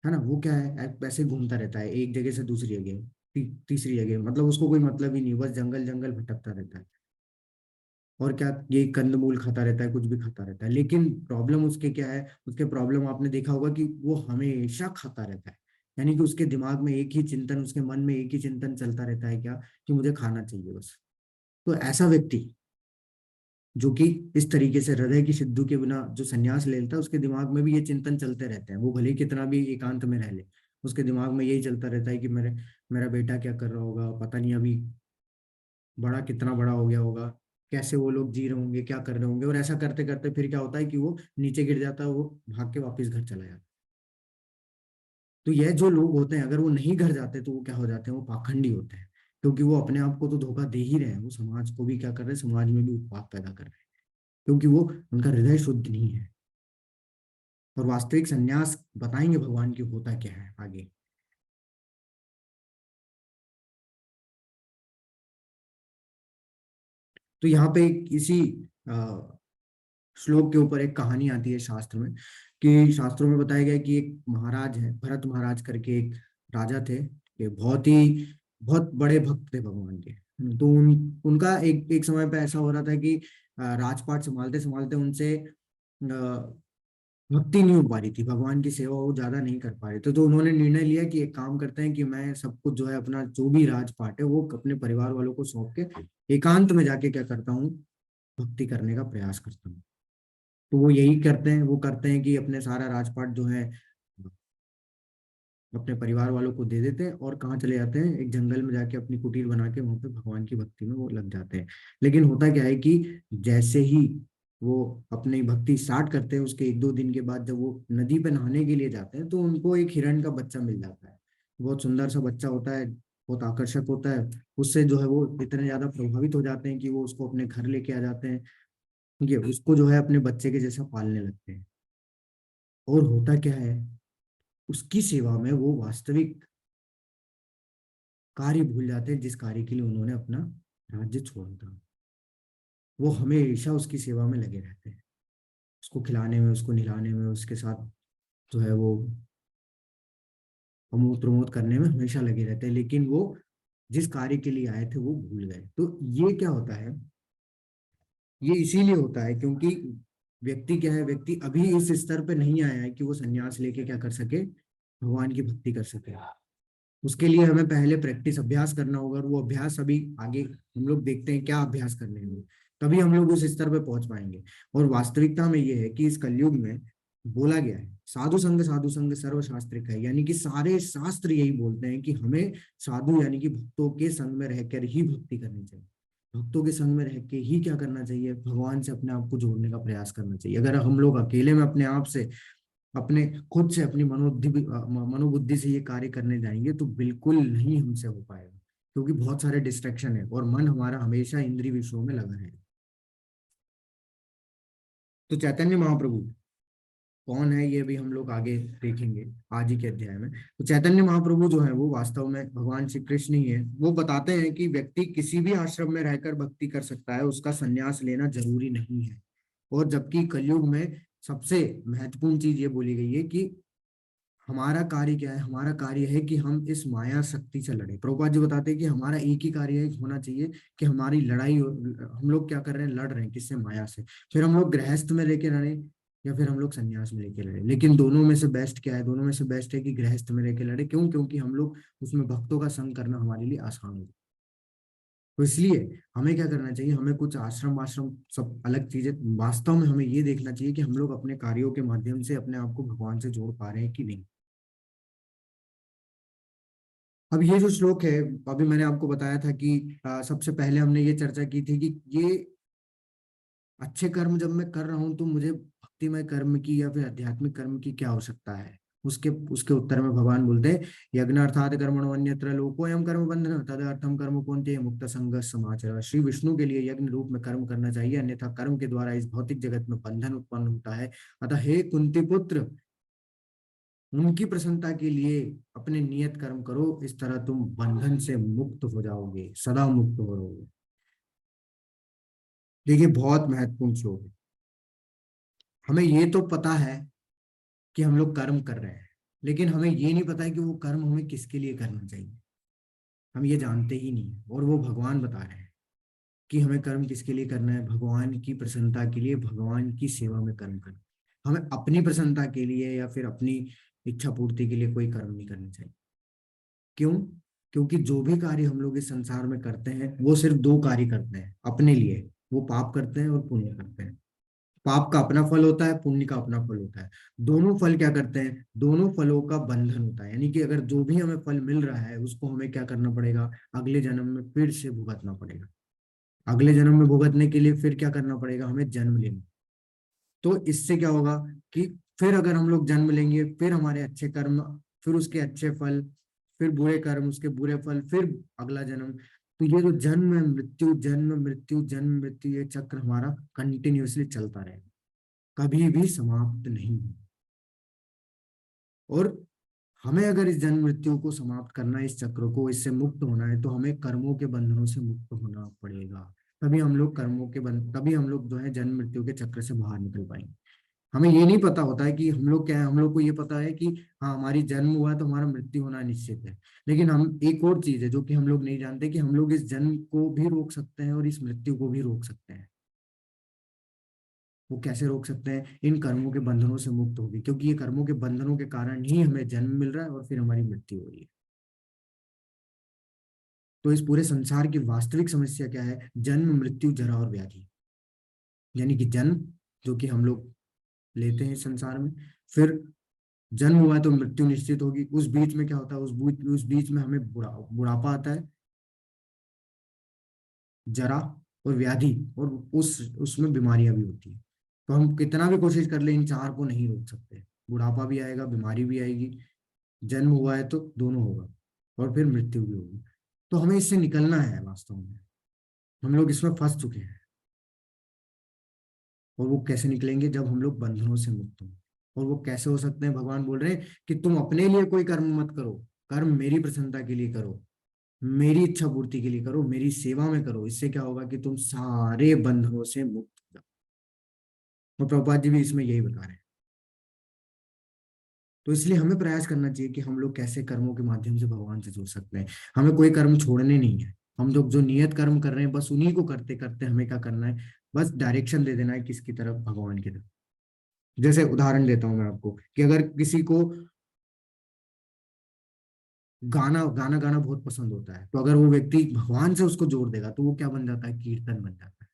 है ना। वो क्या है, ऐसे घूमता रहता है एक जगह से दूसरी जगह, तीसरी जगह, मतलब उसको कोई मतलब ही नहीं, बस जंगल जंगल भटकता रहता है। और क्या, ये कंदमूल खाता रहता है, कुछ भी खाता रहता है। लेकिन प्रॉब्लम उसके क्या है, उसके प्रॉब्लम आपने देखा होगा कि वो हमेशा खाता रहता है। यानी कि उसके दिमाग में एक ही चिंतन, उसके मन में एक ही चिंतन चलता रहता है, क्या, कि मुझे खाना चाहिए बस। तो ऐसा व्यक्ति जो कि इस तरीके से हृदय की सिद्धि के बिना जो संन्यास ले लेता है, उसके दिमाग में भी ये चिंतन चलते रहते हैं। वो भले ही कितना भी एकांत में रह ले, उसके दिमाग में यही चलता रहता है कि मेरा बेटा क्या कर रहा होगा, पता नहीं अभी बड़ा कितना बड़ा हो गया होगा, कैसे वो लोग जी रहे होंगे, क्या कर रहे होंगे। और ऐसा करते करते फिर क्या होता है कि वो नीचे गिर जाता है, वो भाग के वापस घर चला जाता है। तो यह जो लोग होते हैं, अगर वो नहीं घर जाते तो वो क्या हो जाते हैं, वो पाखंडी होते हैं। क्योंकि वो अपने आप को तो धोखा दे ही रहे हैं, वो समाज को भी क्या कर रहे हैं, समाज में भी उत्पात पैदा कर रहे हैं, क्योंकि वो उनका हृदय शुद्ध नहीं है। और वास्तविक संन्यास बताएंगे भगवान की होता क्या है आगे। तो यहाँ पे इसी श्लोक के ऊपर एक कहानी आती है शास्त्र में, कि शास्त्रों में बताया गया है कि एक महाराज है, भरत महाराज करके एक राजा थे, ये बहुत बड़े भक्त थे भगवान के। तो उनका एक एक समय पे ऐसा हो रहा था कि राजपाट संभालते संभालते उनसे भक्ति नहीं हो पा रही थी, भगवान की सेवा वो ज्यादा नहीं कर पा रहे थे। तो उन्होंने निर्णय लिया कि एक काम करते हैं कि मैं सब कुछ जो है अपना जो भी राजपाट है वो अपने परिवार वालों को सौंप के एकांत में जाके क्या करता हूँ, भक्ति करने का प्रयास करता हूँ। तो वो यही करते हैं, वो करते हैं कि अपने सारा राजपाट जो है अपने परिवार वालों को दे देते हैं और कहाँ चले जाते हैं, एक जंगल में जाके अपनी कुटीर बना के वहां पे भगवान की भक्ति में वो लग जाते हैं। लेकिन होता क्या है कि जैसे ही वो अपनी भक्ति स्टार्ट करते हैं, उसके एक दो दिन के बाद जब वो नदी पे नहाने के लिए जाते हैं तो उनको एक हिरण का बच्चा मिल जाता है। बहुत सुंदर सा बच्चा होता है, बहुत आकर्षक होता है। उससे जो है वो इतने ज्यादा प्रभावित हो जाते हैं कि वो उसको अपने घर लेके आ जाते हैं, ठीक है, उसको जो है अपने बच्चे के जैसा पालने लगते हैं। और होता क्या है, उसकी सेवा में वो वास्तविक कार्य भूल जाते हैं जिस कार्य के लिए उन्होंने अपना राज्य छोड़ा था। वो हमेशा उसकी सेवा में लगे रहते हैं, उसको खिलाने में, उसको नहलाने में, उसके साथ जो है वो अमूत प्रमोद करने में हमेशा लगे रहते हैं। लेकिन वो जिस कार्य के लिए आए थे वो भूल गए। तो ये क्या होता है, ये इसीलिए होता है क्योंकि व्यक्ति क्या है, व्यक्ति अभी इस स्तर पे नहीं आया है कि वो संन्यास लेके क्या कर सके, भगवान की भक्ति कर सके। उसके लिए हमें पहले प्रैक्टिस अभ्यास करना होगा, और वो अभ्यास अभी आगे हम लोग देखते हैं क्या अभ्यास करने होंगे, तभी हम लोग उस स्तर पे पहुंच पाएंगे। और वास्तविकता में ये है कि इस कलयुग में बोला गया है साधु संग सर्वशास्त्रिक है, यानी कि सारे शास्त्र यही बोलते हैं कि हमें साधु यानी कि भक्तों के संग में रहकर ही भक्ति करनी चाहिए। भक्तों के संग में रह के ही क्या करना चाहिए, भगवान से अपने आप को जोड़ने का प्रयास करना चाहिए। अगर हम लोग अकेले में अपने आप से, अपने खुद से, अपनी मनोबुद्धि से ये कार्य करने जाएंगे तो बिल्कुल नहीं हमसे हो पाएगा, क्योंकि बहुत सारे डिस्ट्रैक्शन है और मन हमारा हमेशा इंद्रिय विषयों में लगा है। तो चैतन्य महाप्रभु कौन है ये भी हम लोग आगे देखेंगे आज ही के अध्याय में। तो चैतन्य महाप्रभु जो है वो वास्तव में भगवान श्री कृष्ण ही है। वो बताते हैं कि व्यक्ति किसी भी आश्रम में रहकर भक्ति कर सकता है, उसका संन्यास लेना जरूरी नहीं है। और जबकि कलयुग में सबसे महत्वपूर्ण चीज ये बोली गई है कि हमारा कार्य क्या है, हमारा कार्य है कि हम इस माया शक्ति से लड़े। प्रभुपाद जी बताते हैं कि हमारा एक ही कार्य होना चाहिए कि हमारी लड़ाई हम लोग क्या कर रहे हैं, लड़ रहे हैं किससे, माया से। फिर हम लोग गृहस्थ में लेके लड़े या फिर हम लोग संन्यास में लेके लड़े, लेकिन दोनों में से बेस्ट क्या है, दोनों में से बेस्ट है कि गृहस्थ में लेके लड़े। क्यों? क्योंकि हम लोग उसमें भक्तों का संग करना हमारे लिए आसान होगा। तो इसलिए हमें क्या करना चाहिए, हमें कुछ आश्रम आश्रम सब अलग चीजें, वास्तव में हमें ये देखना चाहिए कि हम लोग अपने कार्यों के माध्यम से अपने आप को भगवान से जोड़ पा रहे हैं कि नहीं। अब ये जो श्लोक है, अभी मैंने आपको बताया था कि सबसे पहले हमने ये चर्चा की थी कि ये अच्छे कर्म जब मैं कर रहा हूं तो मुझे भक्तिमय कर्म की या फिर आध्यात्मिक कर्म की क्या आवश्यकता है। उसके उसके उत्तर में भगवान बोलते हैं, यज्ञ अर्थात कर्मणो अन्यत्र लोकोयम कर्म बंधन तदर्थम कर्म कौन्तेय मुक्त संग समाचार। श्री विष्णु के लिए यज्ञ रूप में कर्म करना चाहिए, अन्यथा कर्म के द्वारा इस भौतिक जगत में बंधन उत्पन्न होता है। अतः हे कुंती पुत्र, उनकी प्रसन्नता के लिए अपने नियत कर्म करो, इस तरह तुम बंधन से मुक्त हो जाओगे, सदा मुक्त हो रहोगे। देखिए बहुत महत्वपूर्ण श्लोक है। हमें ये तो पता है कि हम लोग कर्म कर रहे हैं, लेकिन हमें ये नहीं पता है कि वो कर्म हमें किसके लिए करना चाहिए। हम ये जानते ही नहीं है, और वो भगवान बता रहे हैं कि हमें कर्म किसके लिए करना है, भगवान की प्रसन्नता के लिए, भगवान की सेवा में कर्म करना। हमें अपनी प्रसन्नता के लिए या फिर अपनी इच्छा पूर्ति के लिए कोई कर्म नहीं करना चाहिए। क्यों? क्योंकि जो भी कार्य हम लोग इस संसार में करते हैं वो सिर्फ दो कार्य करते हैं अपने लिए, वो पाप करते हैं और पुण्य करते हैं। पाप का अपना फल होता है, पुण्य का अपना फल होता है। दोनों फल क्या करते हैं, दोनों फलों का बंधन होता है। यानी कि अगर जो भी हमें फल मिल रहा है उसको हमें क्या करना पड़ेगा, अगले जन्म में फिर से भुगतना पड़ेगा। अगले जन्म में भुगतने के लिए फिर क्या करना पड़ेगा, हमें जन्म लेना। तो इससे क्या होगा कि फिर अगर हम लोग जन्म लेंगे, फिर हमारे अच्छे कर्म, फिर उसके अच्छे फल, फिर बुरे कर्म उसके बुरे फल, फिर अगला जन्म। तो ये जो जन्म मृत्यु जन्म मृत्यु जन्म मृत्यु, ये चक्र हमारा कंटिन्यूअसली चलता रहेगा, कभी भी समाप्त नहीं होगा। और हमें अगर इस जन्म मृत्यु को समाप्त करना है, इस चक्र को, इससे मुक्त होना है, तो हमें कर्मों के बंधनों से मुक्त होना पड़ेगा। तभी हम लोग कर्मों के बंध तभी हम लोग जो है जन्म मृत्यु के चक्र से बाहर निकल पाएंगे। हमें ये नहीं पता होता है कि हम लोग क्या है, हम लोग को ये पता है कि हाँ हमारी जन्म हुआ तो हमारा मृत्यु होना निश्चित है। लेकिन हम एक और चीज है जो कि हम लोग नहीं जानते, कि हम लोग इस जन्म को भी रोक सकते हैं और इस मृत्यु को भी रोक सकते हैं। वो कैसे रोक सकते हैं, इन कर्मों के बंधनों से मुक्त होगी, क्योंकि ये कर्मों के बंधनों के कारण ही हमें जन्म मिल रहा है और फिर हमारी मृत्यु हो रही है। तो इस पूरे संसार की वास्तविक समस्या क्या है, जन्म मृत्यु जरा और व्याधि। यानी कि जन्म जो कि हम लोग लेते हैं इस संसार में, फिर जन्म हुआ तो मृत्यु निश्चित होगी। उस बीच में क्या होता है, उस बीच में हमें बुढ़ापा आता है, जरा और व्याधि, और उसमें बीमारियां भी होती है। तो हम कितना भी कोशिश कर ले, इन चार को नहीं रोक सकते। बुढ़ापा भी आएगा, बीमारी भी आएगी, जन्म हुआ है तो दोनों होगा, और फिर मृत्यु भी होगी। तो हमें इससे निकलना है। वास्तव में हम लोग इसमें फंस चुके हैं, और वो कैसे निकलेंगे, जब हम लोग बंधनों से मुक्त हों। और वो कैसे हो सकते हैं, भगवान बोल रहे हैं कि तुम अपने लिए कोई कर्म मत करो, कर्म मेरी प्रसन्नता के लिए करो, मेरी इच्छा पूर्ति के लिए करो, मेरी सेवा में करो। इससे क्या होगा कि तुम सारे बंधनों से मुक्त हो जाओ। और प्रभुपाद जी भी इसमें यही बता रहे हैं। तो इसलिए हमें प्रयास करना चाहिए कि हम लोग कैसे कर्मों के माध्यम से भगवान से जुड़ सकते हैं। हमें कोई कर्म छोड़ने नहीं है। हम लोग जो नियत कर्म कर रहे हैं बस उन्हीं को करते करते हमें क्या करना है, बस डायरेक्शन दे देना है किसकी तरफ, भगवान की तरफ। जैसे उदाहरण देता हूं मैं आपको, कि अगर किसी को गाना गाना गाना बहुत पसंद होता है, तो अगर वो व्यक्ति भगवान से उसको जोड़ देगा तो वो क्या बन जाता है, कीर्तन बन जाता है।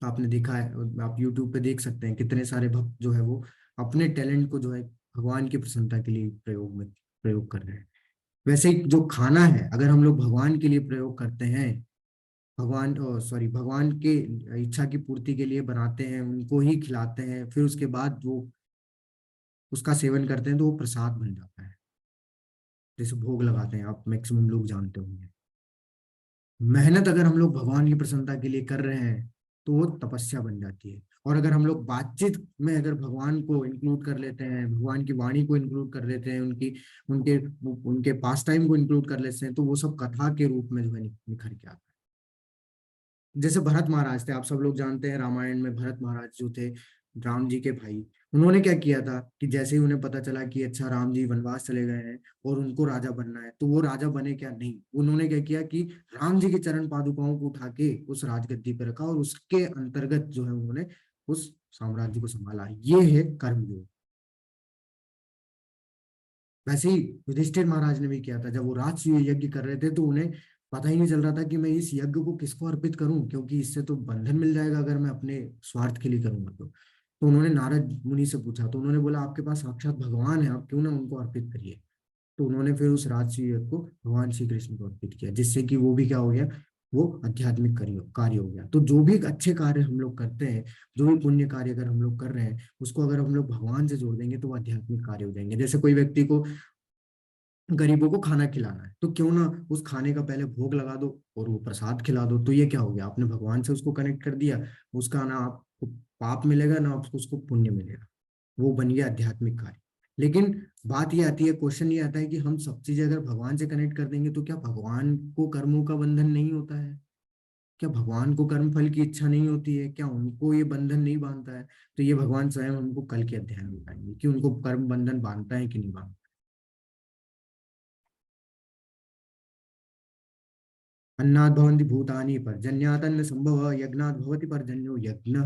आपने देखा है, आप यूट्यूब पे देख सकते हैं कितने सारे भक्त जो है वो अपने टैलेंट को जो है भगवान की प्रसन्नता के लिए प्रयोग कर रहे हैं। वैसे ही जो खाना है, अगर हम लोग भगवान के लिए प्रयोग करते हैं, भगवान के इच्छा की पूर्ति के लिए बनाते हैं, उनको ही खिलाते हैं, फिर उसके बाद वो उसका सेवन करते हैं, तो वो प्रसाद बन जाता है। जैसे भोग लगाते हैं, आप मैक्सिमम लोग जानते होंगे। मेहनत अगर हम लोग भगवान की प्रसन्नता के लिए कर रहे हैं तो वो तपस्या बन जाती है। और अगर हम लोग बातचीत में अगर भगवान को इंक्लूड कर लेते हैं, भगवान की वाणी को इंक्लूड कर लेते हैं, उनकी उनके उनके पास टाइम को इंक्लूड कर लेते हैं, तो वो सब कथा के रूप में जो है निखर के आता है। जैसे भरत महाराज थे, आप सब लोग जानते हैं, रामायण में भरत महाराज जो थे राम जी के भाई, उन्होंने क्या किया था कि जैसे ही उन्हें पता चला कि अच्छा राम जी वनवास चले गए हैं और उनको राजा बनना है, तो वो राजा बने क्या नहीं, उन्होंने क्या किया कि राम जी के चरण पादुकाओं को उठा के उस राजगद्दी पर रखा और उसके अंतर्गत जो है उन्होंने उस साम्राज्य को संभाला। ये है कर्मयोग। वैसे ही युधिष्ठिर महाराज ने भी किया था, जब वो राजसूय यज्ञ कर रहे थे तो उन्हें पता ही नहीं चल रहा था कि मैं इस यज्ञ को किसको अर्पित करूं, क्योंकि इससे तो बंधन मिल जाएगा अगर मैं अपने स्वार्थ के लिए करूंगा तो उन्होंने नारद मुनि से पूछा, तो उन्होंने बोला आपके पास साक्षात भगवान है, आप क्यों ना उनको अर्पित करिए। तो उन्होंने फिर उस राजसूय यज्ञ को भगवान श्री कृष्ण को अर्पित किया, जिससे कि वो भी क्या हो गया, वो आध्यात्मिक कार्य हो गया। तो जो भी अच्छे कार्य हम लोग करते हैं, जो भी पुण्य कार्य अगर हम लोग कर रहे हैं, उसको अगर हम लोग भगवान से जोड़ देंगे तो वो आध्यात्मिक कार्य हो जाएंगे। जैसे कोई व्यक्ति को गरीबों को खाना खिलाना है, तो क्यों ना उस खाने का पहले भोग लगा दो और वो प्रसाद खिला दो, तो ये क्या हो गया, आपने भगवान से उसको कनेक्ट कर दिया। उसका ना आपको पाप मिलेगा ना आपको उसको पुण्य मिलेगा, वो बन गया आध्यात्मिक कार्य। लेकिन बात ये आती है, क्वेश्चन ये आता है कि हम सब चीजें अगर भगवान से कनेक्ट कर देंगे तो क्या भगवान को कर्मों का बंधन नहीं होता है? क्या भगवान को कर्म फल की इच्छा नहीं होती है? क्या उनको ये बंधन नहीं बांधता है? तो ये भगवान स्वयं हमको कल के अध्याय में बताएंगे कि उनको कर्म बंधन बांधता है कि नहीं बांधता। अन्नात् भवन्ति भूतानि पर्जन्यात् संभव यज्ञात् भवति पर्जन्यो यज्ञ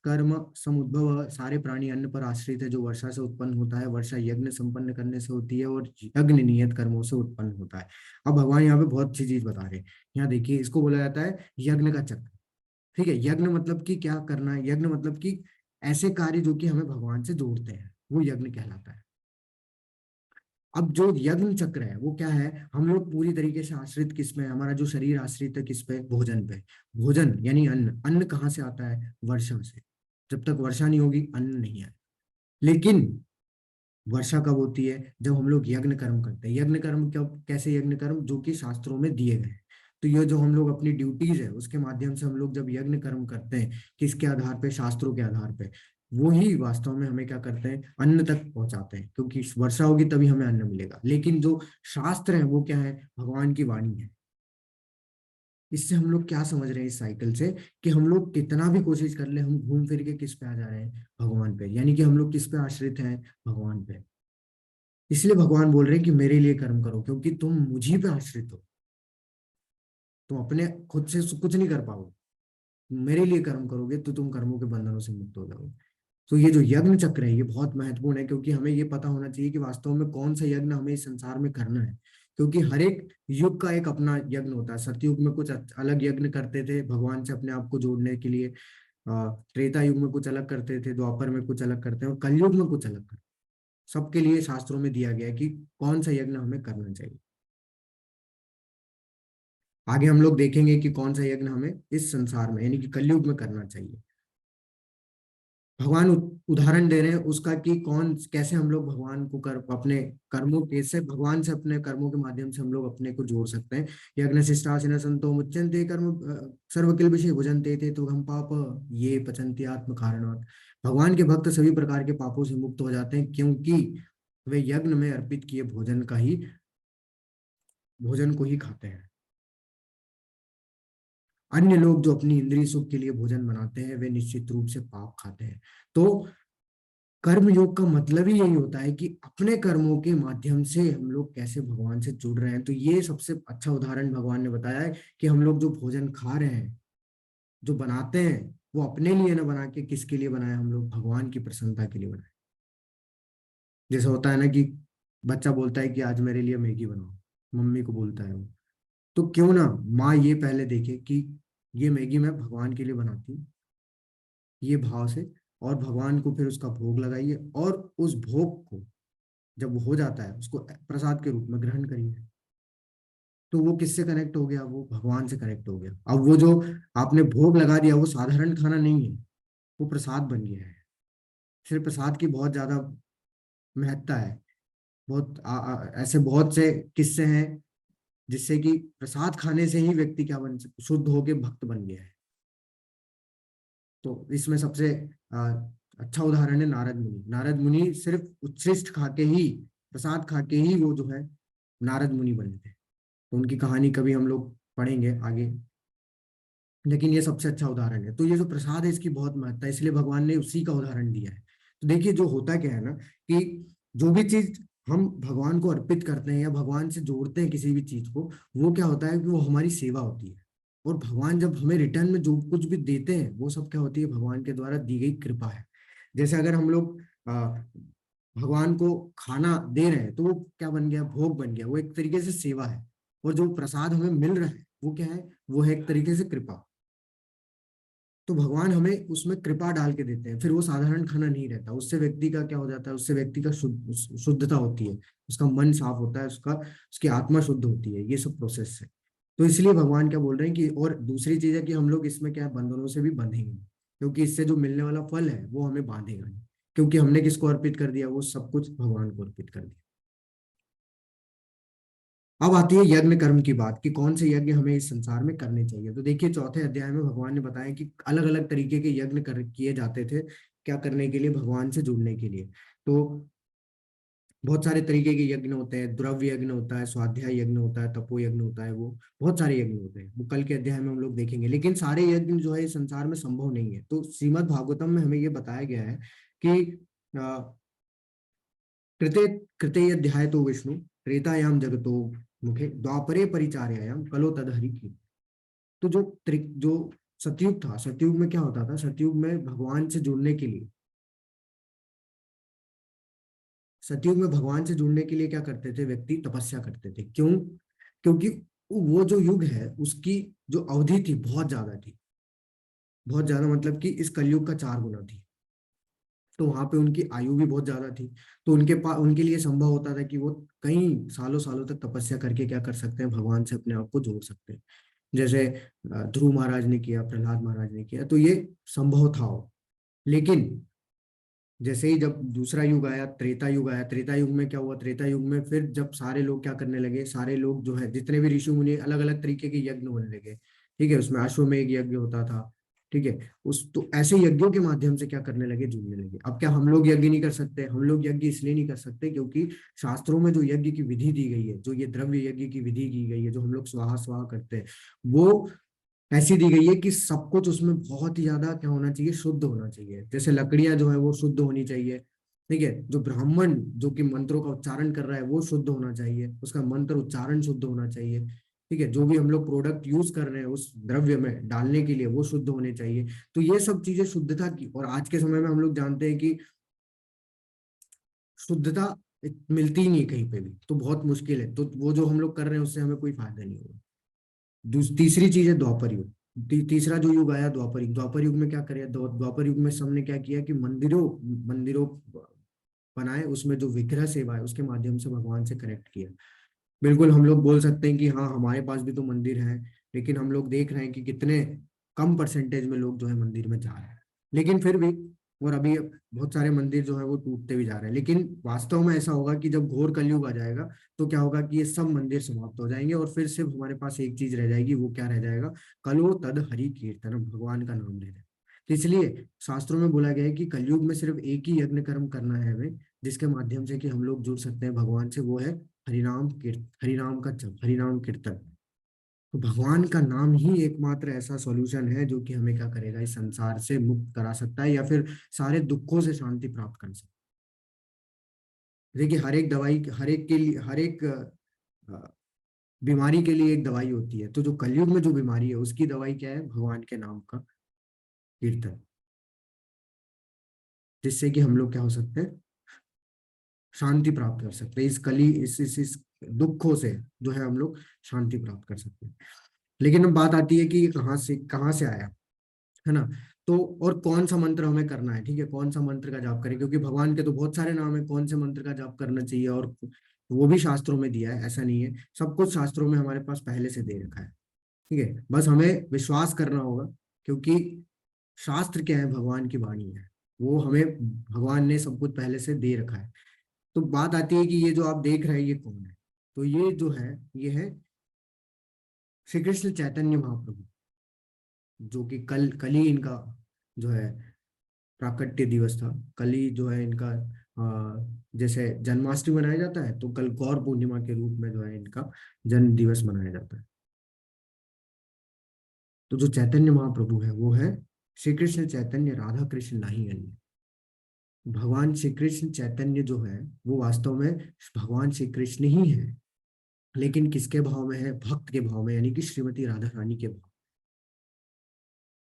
कर्म समुद्भव। सारे प्राणी अन्न पर आश्रित है, जो वर्षा से उत्पन्न होता है, वर्षा यज्ञ संपन्न करने से होती है और यज्ञ नियत कर्मों से उत्पन्न होता है। अब भगवान यहाँ पे बहुत अच्छी चीज बता रहे हैं। यहाँ देखिए, इसको बोला जाता है यज्ञ का चक्र। ठीक है, यज्ञ मतलब कि क्या करना है, यज्ञ मतलब कि ऐसे कार्य जो कि हमें भगवान से जोड़ते हैं, वो यज्ञ कहलाता है। अब जो यज्ञ चक्र है वो क्या है, हम लोग पूरी तरीके से आश्रित किस में है, हमारा जो शरीर आश्रित है किस पे, भोजन पे। भोजन यानी अन्न। अन्न कहाँ से आता है? वर्षा से। जब तक वर्षा नहीं होगी अन्न नहीं है। लेकिन वर्षा कब होती है? जब हम लोग यज्ञ कर्म करते हैं। यज्ञ कर्म कब, कैसे यज्ञ कर्म? जो कि शास्त्रों में दिए गए हैं। तो ये जो हम लोग अपनी ड्यूटीज है उसके माध्यम से हम लोग जब यज्ञ कर्म करते हैं, किसके आधार पे? शास्त्रों के आधार पे। वो ही वास्तव में हमें क्या करते हैं, अन्न तक पहुंचाते हैं, क्योंकि वर्षा होगी तभी हमें अन्न मिलेगा। लेकिन जो शास्त्र है वो क्या है? भगवान की वाणी है। इससे हम लोग क्या समझ रहे हैं इस साइकिल से, कि हम लोग कितना भी कोशिश कर ले, हम घूम फिर के किस पे आ जा रहे हैं? भगवान पे। यानी कि हम लोग किस पे आश्रित हैं? भगवान पे। इसलिए भगवान बोल रहे हैं कि मेरे लिए कर्म करो, क्योंकि तुम मुझी पे आश्रित हो। तुम अपने खुद से कुछ नहीं कर पाओगे, मेरे लिए कर्म करोगे तो तुम कर्मों के बंधनों से मुक्त हो जाओगे। तो ये जो यज्ञ चक्र है ये बहुत महत्वपूर्ण है, क्योंकि हमें ये पता होना चाहिए कि वास्तव में कौन सा यज्ञ हमें इस संसार में करना है। क्योंकि हर एक युग का एक अपना यज्ञ होता है। सतयुग में कुछ अलग यज्ञ करते थे भगवान से अपने आप को जोड़ने के लिए, त्रेता युग में कुछ अलग करते थे, द्वापर में कुछ अलग करते हैं और कलयुग में कुछ अलग करते हैं। सबके लिए शास्त्रों में दिया गया है कि कौन सा यज्ञ हमें करना चाहिए। आगे हम लोग देखेंगे कि कौन सा यज्ञ हमें इस संसार में यानी कि कलयुग में करना चाहिए। भगवान उदाहरण दे रहे हैं उसका कि कौन कैसे हम लोग भगवान को अपने कर्मों कैसे भगवान से अपने कर्मों के माध्यम से हम लोग अपने को जोड़ सकते हैं। यज्ञ शिष्टाशिन संतो मुच्यन्ते कर्म सर्वकिल विषय भुजन्ते थे तो हम पाप ये पचन्ति आत्म कारणात्। भगवान के भक्त सभी प्रकार के पापों से मुक्त हो जाते हैं, क्योंकि वे यज्ञ में अर्पित किए भोजन को ही खाते हैं। अन्य लोग जो अपनी इंद्रिय सुख के लिए भोजन बनाते हैं वे निश्चित रूप से पाप खाते हैं। तो कर्म योग का मतलब ही यही होता है कि अपने कर्मों के माध्यम से हम लोग कैसे भगवान से जुड़ रहे हैं। तो ये सबसे अच्छा उदाहरण भगवान ने बताया है कि हम लोग जो भोजन खा रहे हैं, जो बनाते हैं, वो अपने लिए ना बना के किसके लिए बनाए? हम लोग भगवान की प्रसन्नता के लिए बनाए। जैसे होता है ना कि बच्चा बोलता है कि आज मेरे लिए मैगी बनाओ, मम्मी को बोलता है वो, तो क्यों ना माँ ये पहले देखे कि ये मैगी मैं भगवान के लिए बनाती हूँ, ये भाव से, और भगवान को फिर उसका भोग लगाइए और उस भोग को जब वो हो जाता है उसको प्रसाद के रूप में ग्रहण करिए। तो वो किससे कनेक्ट हो गया? वो भगवान से कनेक्ट हो गया। अब वो जो आपने भोग लगा दिया वो साधारण खाना नहीं है, वो प्रसाद बन गया है। फिर प्रसाद की बहुत ज्यादा महत्ता है। बहुत ऐसे बहुत से किस्से हैं जिससे कि प्रसाद खाने से ही व्यक्ति क्या शुद्ध होके भक्त बन गया है। तो इसमें सबसे अच्छा उदाहरण है नारद मुनि। नारद मुनि सिर्फ उच्छिष्ट खा के ही, प्रसाद खा के ही वो जो है नारद मुनि बने थे। तो उनकी कहानी कभी हम लोग पढ़ेंगे आगे, लेकिन ये सबसे अच्छा उदाहरण है। तो ये जो प्रसाद है इसकी बहुत महत्ता है, इसलिए भगवान ने उसी का उदाहरण दिया है। तो देखिए जो होता क्या है ना, कि जो भी चीज हम भगवान को अर्पित करते हैं या भगवान से जोड़ते हैं किसी भी चीज को, वो क्या होता है कि वो हमारी सेवा होती है। और भगवान जब हमें रिटर्न में जो कुछ भी देते हैं वो सब क्या होती है, भगवान के द्वारा दी गई कृपा है। जैसे अगर हम लोग भगवान को खाना दे रहे हैं तो वो क्या बन गया, भोग बन गया, वो एक तरीके से सेवा है। और जो प्रसाद हमें मिल रहा है वो क्या है, वो है एक तरीके से कृपा। तो भगवान हमें उसमें कृपा डाल के देते हैं, फिर वो साधारण खाना नहीं रहता। उससे व्यक्ति का क्या हो जाता है, उससे व्यक्ति का शुद्धता होती है, उसका मन साफ होता है, उसकी आत्मा शुद्ध होती है। ये सब प्रोसेस है। तो इसलिए भगवान क्या बोल रहे हैं कि, और दूसरी चीज है कि हम लोग इसमें क्या है, बंधनों से भी बंधेंगे, क्योंकि इससे जो मिलने वाला फल है वो हमें बांधेगा नहीं, क्योंकि हमने किसको अर्पित कर दिया, वो सब कुछ भगवान को अर्पित कर दिया। अब आती है यज्ञ कर्म की बात, कि कौन से यज्ञ हमें इस संसार में करने चाहिए। तो देखिए चौथे अध्याय में भगवान ने बताया कि अलग अलग तरीके के यज्ञ किए जाते थे, क्या करने के लिए, भगवान से जुड़ने के लिए। तो बहुत सारे तरीके के यज्ञ होते हैं, द्रव्य यज्ञ होता है, स्वाध्याय यज्ञ होता है, तपो यज्ञ होता है, वो बहुत सारे यज्ञ होते हैं, वो कल के अध्याय में हम लोग देखेंगे। लेकिन सारे यज्ञ जो है इस संसार में संभव नहीं है। तो श्रीमद् भागवतम में हमें ये बताया गया है कि कृते कृते अध्याय तो विष्णु त्रेतायाम जगतो मुखे द्वापरे परिचार्यायाम कलो तदहरि की। तो जो सतयुग था, सतयुग में क्या होता था, सतयुग में भगवान से जुड़ने के लिए, सतयुग में भगवान से जुड़ने के लिए क्या करते थे, व्यक्ति तपस्या करते थे। क्यों? क्योंकि वो जो युग है उसकी जो अवधि थी बहुत ज्यादा थी, बहुत ज्यादा, मतलब कि इस कलयुग का 4 गुना थी। तो वहां पे उनकी आयु भी बहुत ज्यादा थी। तो उनके लिए संभव होता था कि वो कई सालों सालों तक तपस्या करके क्या कर सकते हैं, भगवान से अपने आप को जोड़ सकते हैं। जैसे ध्रुव महाराज ने किया, प्रहलाद महाराज ने किया, तो ये संभव था। लेकिन जैसे ही जब दूसरा युग आया, त्रेता युग आया, त्रेता युग में क्या हुआ, त्रेता युग में फिर जब सारे लोग क्या करने लगे, सारे लोग जो है जितने भी ऋषि मुनि, अलग अलग तरीके के यज्ञ होने लगे। ठीक है, उसमें अश्वमेध यज्ञ होता था। ठीक है, उस तो ऐसे यज्ञों के माध्यम से क्या करने लगे, जुड़ने लगे। अब क्या हम लोग यज्ञ नहीं कर सकते? हम लोग यज्ञ इसलिए नहीं कर सकते क्योंकि शास्त्रों में जो यज्ञ की विधि दी गई है, जो ये द्रव्य यज्ञ की विधि की गई है, जो हम लोग स्वाहा स्वाहा करते हैं, वो ऐसी दी गई है कि सब कुछ उसमें बहुत ही ज्यादा क्या होना चाहिए, शुद्ध होना चाहिए। जैसे लकड़ियां जो है वो शुद्ध होनी चाहिए। ठीक है, जो ब्राह्मण जो कि मंत्रों का उच्चारण कर रहा है वो शुद्ध होना चाहिए, उसका मंत्र उच्चारण शुद्ध होना चाहिए। ठीक है, जो भी हम लोग प्रोडक्ट यूज कर रहे हैं उस द्रव्य में डालने के लिए वो शुद्ध होने चाहिए। तो ये सब चीजें शुद्धता की, और आज के समय में हम लोग जानते हैं कि शुद्धता मिलती ही नहीं कहीं पे भी, तो बहुत मुश्किल है। तो वो जो हम लोग कर रहे हैं उससे हमें कोई फायदा नहीं होगा। तीसरी चीज है द्वापर युग। तीसरा जो युग आया द्वापर युग। द्वापर युग में क्या करे, द्वापर युग में सबने क्या किया कि मंदिरों मंदिरों बनाए, उसमें जो विग्रह सेवा है उसके माध्यम से भगवान से कनेक्ट किया। बिल्कुल हम लोग बोल सकते हैं कि हाँ हमारे पास भी तो मंदिर है, लेकिन हम लोग देख रहे हैं कि कितने कम परसेंटेज में लोग जो है मंदिर में जा रहे हैं। लेकिन फिर भी, और अभी बहुत सारे मंदिर जो है वो टूटते भी जा रहे हैं। लेकिन वास्तव में ऐसा होगा कि जब घोर कलयुग आ जाएगा तो क्या होगा कि ये सब मंदिर समाप्त हो जाएंगे, और फिर सिर्फ हमारे पास एक चीज रह जाएगी। वो क्या रह जाएगा? कलो तद हरि कीर्तन, भगवान का नाम ले रहे। तो इसलिए शास्त्रों में बोला गया है कि कलयुग में सिर्फ एक ही यज्ञ कर्म करना है हमें, जिसके माध्यम से कि हम लोग जुड़ सकते हैं भगवान से, वो है हरिनाम का जप, हरिनाम कीर्तन। तो भगवान का नाम ही एकमात्र ऐसा सॉल्यूशन है जो कि हमें क्या करेगा, इस संसार से मुक्त करा सकता है, या फिर सारे दुखों से शांति प्राप्त कर सकता है। देखिए हर एक दवाई, हर एक के लिए, हर एक बीमारी के लिए एक दवाई होती है। तो जो कलयुग में जो बीमारी है उसकी दवाई क्या है? भगवान के नाम का कीर्तन, जिससे कि हम लोग क्या हो सकते हैं, शांति प्राप्त कर सकते हैं। इस कली इस दुखों से जो है हम लोग शांति प्राप्त कर सकते हैं। लेकिन अब बात आती है कि ये कहाँ से आया, है ना? तो और कौन सा मंत्र हमें करना है, ठीक है, कौन सा मंत्र का जाप करें, क्योंकि भगवान के तो बहुत सारे नाम है, कौन से मंत्र का जाप करना चाहिए, और वो भी शास्त्रों में दिया है। ऐसा नहीं है, सब कुछ शास्त्रों में हमारे पास पहले से दे रखा है। ठीक है, बस हमें विश्वास करना होगा, क्योंकि शास्त्र क्या है, भगवान की वाणी है, वो हमें भगवान ने सब कुछ पहले से दे रखा है। तो बात आती है कि ये जो आप देख रहे हैं ये कौन है? तो ये जो है, ये है श्री कृष्ण चैतन्य महाप्रभु, जो कि कल कल ही इनका जो है प्राकट्य दिवस था, कल ही जो है इनका जैसे जन्माष्टमी मनाया जाता है, तो कल गौर पूर्णिमा के रूप में जो है इनका जन्म दिवस मनाया जाता है। तो जो चैतन्य महाप्रभु है वो है श्री कृष्ण चैतन्य, राधा कृष्ण नहीं अन्य। भगवान श्री कृष्ण चैतन्य जो है वो वास्तव में भगवान श्री कृष्ण ही है, लेकिन किसके भाव में है? भक्त के भाव में, यानी कि श्रीमती राधा रानी के भाव।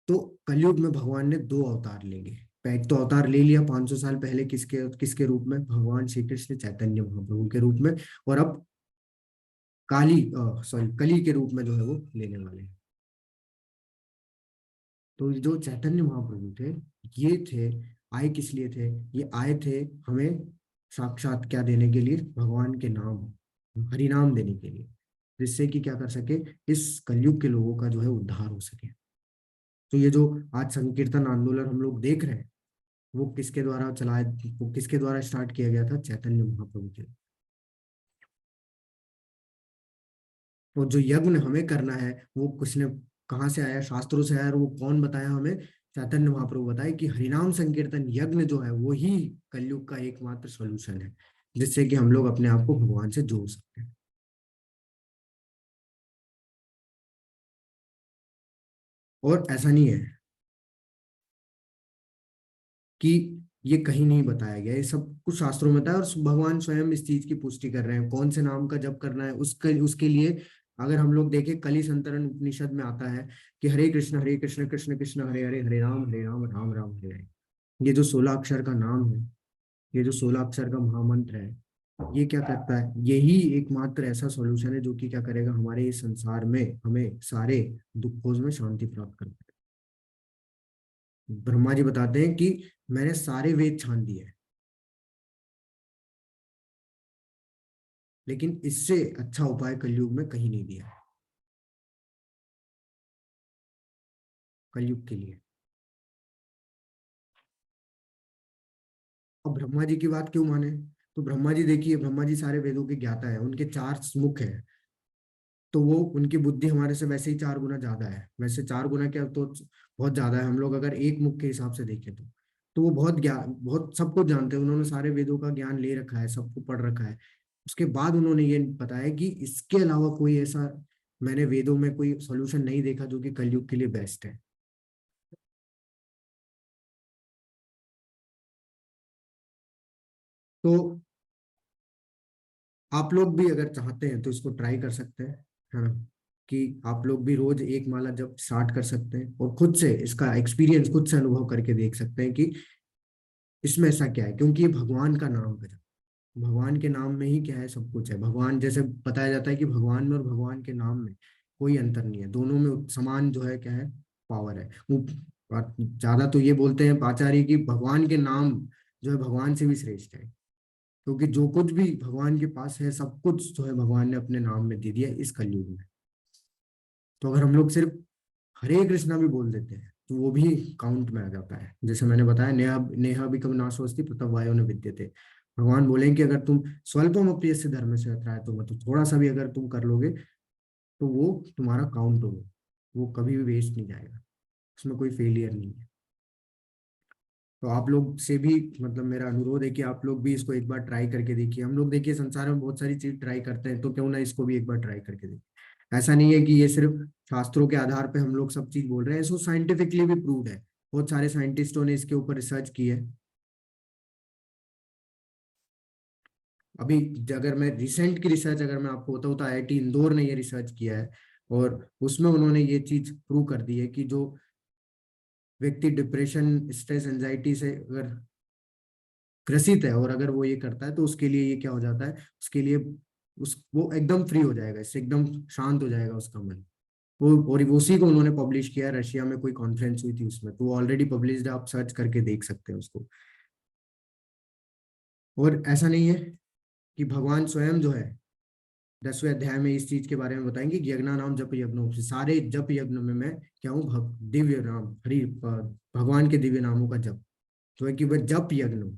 तो कलयुग में भगवान ने 2 अवतार लेंगे। एक तो अवतार ले लिया 500 साल पहले, किसके किसके रूप में? भगवान श्री कृष्ण चैतन्य महाप्रभु के रूप में, और अब कली के रूप में जो है वो लेने वाले हैं। तो जो चैतन्य महाप्रभु थे, ये थे, आए किस लिए थे? ये आए थे हमें साक्षात क्या देने के लिए? भगवान के नाम, हरि नाम देने के लिए, जिससे कि क्या कर सके, इस कलयुग के लोगों का जो है उद्धार हो सके। तो ये जो आज संकीर्तन आंदोलन हम लोग देख रहे हैं, वो किसके द्वारा चलाया, वो किसके द्वारा स्टार्ट किया गया था? चैतन्य महाप्रभु के। और जो यज्ञ हमें करना है वो किसने, कहाँ से आया? शास्त्रों से आया। और वो कौन बताया हमें? चैतन्य महाप्रभु बताए कि हरिनाम संकीर्तन यज्ञ जो है वो ही कलयुग का एकमात्र सॉल्यूशन है, जिससे कि हम लोग अपने आप को भगवान से जोड़ सकते हैं। और ऐसा नहीं है कि ये कहीं नहीं बताया गया, ये सब कुछ शास्त्रों में बताया, और भगवान स्वयं इस चीज की पुष्टि कर रहे हैं। कौन से नाम का जप करना है उसके लिए अगर हम लोग देखें, कली संतरण उपनिषद में आता है कि हरे कृष्ण कृष्ण कृष्ण हरे हरे, हरे राम राम राम हरे हरे। ये जो 16 अक्षर का नाम है, ये जो 16 अक्षर का महामंत्र है, ये क्या करता है? यही एकमात्र ऐसा सॉल्यूशन है जो कि क्या करेगा? हमारे इस संसार में हमें सारे दुखों में शांति प्राप्त करता है। ब्रह्मा जी बताते हैं कि मैंने सारे वेद छान दिए, लेकिन इससे अच्छा उपाय कलयुग में कहीं नहीं दिया है, कलयुग के लिए। अब ब्रह्मा जी की बात क्यों माने? तो ब्रह्मा जी देखिए, ब्रह्मा जी सारे वेदों के ज्ञाता है, उनके 4 मुख है, तो वो उनकी बुद्धि हमारे से वैसे ही 4 गुना ज्यादा है। वैसे 4 गुना क्या, तो बहुत ज्यादा है। हम लोग अगर एक मुख के हिसाब से देखें तो वो बहुत ज्ञान, बहुत सब कुछ जानते हैं। उन्होंने सारे वेदों का ज्ञान ले रखा है, सबको पढ़ रखा है। उसके बाद उन्होंने ये बताया कि इसके अलावा कोई ऐसा मैंने वेदों में कोई सॉल्यूशन नहीं देखा जो कि कलयुग के लिए बेस्ट है। तो आप लोग भी अगर चाहते हैं तो इसको ट्राई कर सकते हैं, है ना? कि आप लोग भी रोज एक माला जब स्टार्ट कर सकते हैं, और खुद से इसका एक्सपीरियंस, खुद से अनुभव करके देख सकते हैं कि इसमें ऐसा क्या है। क्योंकि ये भगवान का नाम है, भगवान के नाम में ही क्या है? सब कुछ है। भगवान, जैसे बताया जाता है कि भगवान में और भगवान के नाम में कोई अंतर नहीं है, दोनों में समान जो है क्या है? पावर है। वो ज्यादा तो ये बोलते हैं आचार्य कि भगवान के नाम जो है भगवान से भी श्रेष्ठ है, क्योंकि जो कुछ भी भगवान के पास है सब कुछ जो है भगवान ने अपने नाम में दे दिया इस कलयुग में। तो अगर हम लोग सिर्फ हरे कृष्णा भी बोल देते हैं तो वो भी काउंट में आ जाता है। जैसे मैंने बताया, नेहा नेहा बिकम नाशोस्ति प्रतवायो न विद्यते। भगवान बोलेंगे कि अगर तुम स्वल्पम अपनी से धर्म से अत्राय तो मतलब थोड़ा सा भी अगर तुम कर लोगे तो वो तुम्हारा काउंट होगा, वो कभी भी वेस्ट नहीं जाएगा, उसमें कोई फेलियर नहीं है। तो आप लोग से भी मतलब मेरा अनुरोध है कि आप लोग भी इसको एक बार ट्राई करके देखिए। हम लोग देखिए संसार में बहुत सारी चीज ट्राई करते हैं, तो क्यों ना इसको भी एक बार ट्राई करके देखिए। ऐसा नहीं है कि ये सिर्फ शास्त्रों के आधार पे हम लोग सब चीज बोल रहे हैं, इसको साइंटिफिकली भी प्रूव है। बहुत सारे साइंटिस्टों ने इसके ऊपर रिसर्च की है। अभी अगर मैं रिसेंट की रिसर्च अगर मैं आपको बताऊँ तो IIT इंदौर ने ये रिसर्च किया है, और उसमें उन्होंने ये चीज प्रूव कर दी है कि जो व्यक्ति डिप्रेशन, स्ट्रेस, एंजाइटी से अगर ग्रसित है और अगर वो ये करता है तो उसके लिए ये क्या हो जाता है? उसके लिए वो एकदम फ्री हो जाएगा, इससे एकदम शांत हो जाएगा उसका मन। वो और उसी को उन्होंने पब्लिश किया, रशिया में कोई कॉन्फ्रेंस हुई थी उसमें, तो वो ऑलरेडी पब्लिश्ड है, आप सर्च करके देख सकते हैं उसको। और ऐसा नहीं है कि भगवान स्वयं जो है 10वें अध्याय में इस चीज के बारे में बताएंगे कि यज्ञा नाम जप यज्ञ, सारे जप यज्ञ में मैं क्या हूँ? दिव्य नाम, भगवान के दिव्य नामों का जप, तो है कि वह जप यज्ञ हो।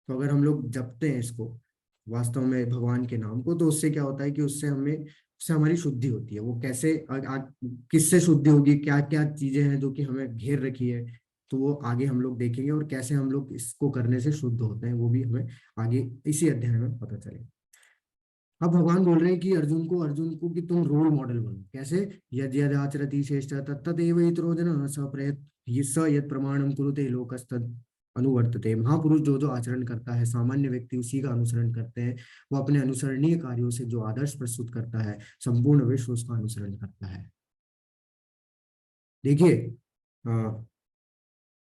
तो अगर हम लोग जपते हैं इसको वास्तव में भगवान के नाम को, तो उससे क्या होता है कि उससे हमारी शुद्धि होती है। वो कैसे किससे शुद्धि होगी? क्या क्या चीजें हैं जो कि हमें घेर रखी है? तो वो आगे हम लोग देखेंगे, और कैसे हम लोग इसको करने से शुद्ध होते हैं वो भी हमें आगे इसी अध्याय में पता चलेगा। अब भगवान बोल रहे हैं कि अर्जुन को कि तुम रोल मॉडल बनो। कैसे? यद यद आचरति श्रेष्ठ तत्तदेव इतरो जनः स प्रयत स यत् प्रमाणम कुरुते लोकस्तद अनुवर्तते। महापुरुष जो जो आचरण करता है, सामान्य व्यक्ति उसी का अनुसरण करते हैं। वो अपने अनुसरणीय कार्यों से जो आदर्श प्रस्तुत करता है, संपूर्ण विश्व उसका अनुसरण करता है। देखिए,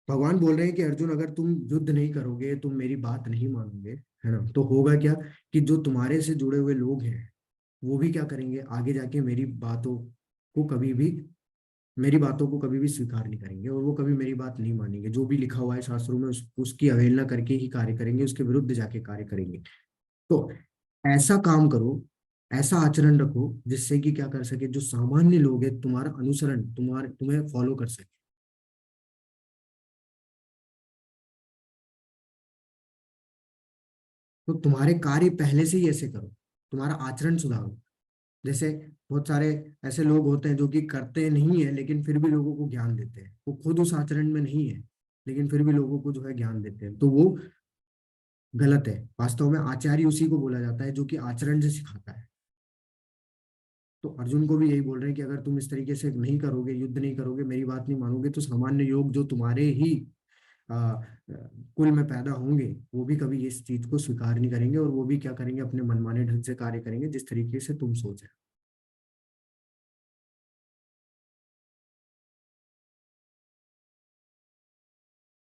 भगवान बोल रहे हैं कि अर्जुन, अगर तुम युद्ध नहीं करोगे, तुम मेरी बात नहीं मानोगे, है ना, तो होगा क्या कि जो तुम्हारे से जुड़े हुए लोग हैं वो भी क्या करेंगे, आगे जाके मेरी बातों को कभी भी स्वीकार नहीं करेंगे, और वो कभी मेरी बात नहीं मानेंगे। जो भी लिखा हुआ है शास्त्रों में उसकी अवहेलना करके ही कार्य करेंगे, उसके विरुद्ध जाके कार्य करेंगे। तो ऐसा काम करो, ऐसा आचरण रखो जिससे कि क्या कर सके, जो सामान्य लोग हैं तुम्हारा अनुसरण, तुम्हें फॉलो कर सके। तो तुम्हारे कार्य पहले से ही ऐसे करो, तुम्हारा आचरण सुधारो। जैसे बहुत सारे ऐसे लोग होते हैं जो कि करते नहीं है लेकिन फिर भी लोगों को ज्ञान देते हैं। वो खुद उस आचरण में नहीं है लेकिन फिर भी लोगों को जो है ज्ञान देते हैं, तो वो गलत है। वास्तव में आचार्य उसी को बोला जाता है जो कि आचरण से सिखाता है। तो अर्जुन को भी यही बोल रहे हैं कि अगर तुम इस तरीके से नहीं करोगे, युद्ध नहीं करोगे, मेरी बात नहीं मानोगे, तो सामान्य लोग जो तुम्हारे ही कुल में पैदा होंगे वो भी कभी इस चीज को स्वीकार नहीं करेंगे, और वो भी क्या करेंगे, अपने मनमाने ढंग से कार्य करेंगे जिस तरीके से तुम सोच रहे हो।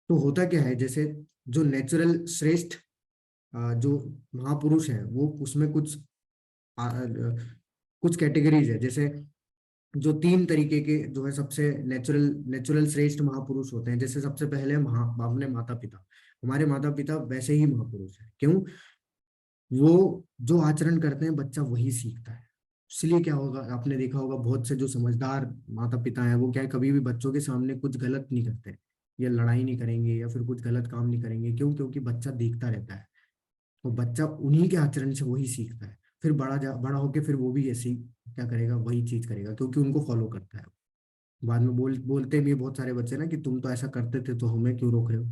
तो होता क्या है, जैसे जो नेचुरल श्रेष्ठ जो महापुरुष हैं, वो उसमें कुछ कैटेगरीज है। जैसे जो 3 तरीके के जो है सबसे नेचुरल श्रेष्ठ महापुरुष होते हैं। जैसे सबसे पहले अपने माता पिता। हमारे माता पिता वैसे ही महापुरुष हैं। क्यों? वो जो आचरण करते हैं बच्चा वही सीखता है। इसलिए क्या होगा, आपने देखा होगा बहुत से जो समझदार माता पिता हैं वो क्या है, कभी भी बच्चों के सामने कुछ गलत नहीं करते, या लड़ाई नहीं करेंगे, या फिर कुछ गलत काम नहीं करेंगे। क्यों? क्योंकि बच्चा देखता रहता है, तो बच्चा उन्हीं के आचरण से वही सीखता है। फिर बड़ा होके फिर वो भी ऐसी क्या करेगा, वही चीज करेगा, क्योंकि उनको फॉलो करता है। बाद में बोलते भी बहुत सारे बच्चे ना कि तुम तो ऐसा करते थे तो हमें क्यों रोक रहे हो।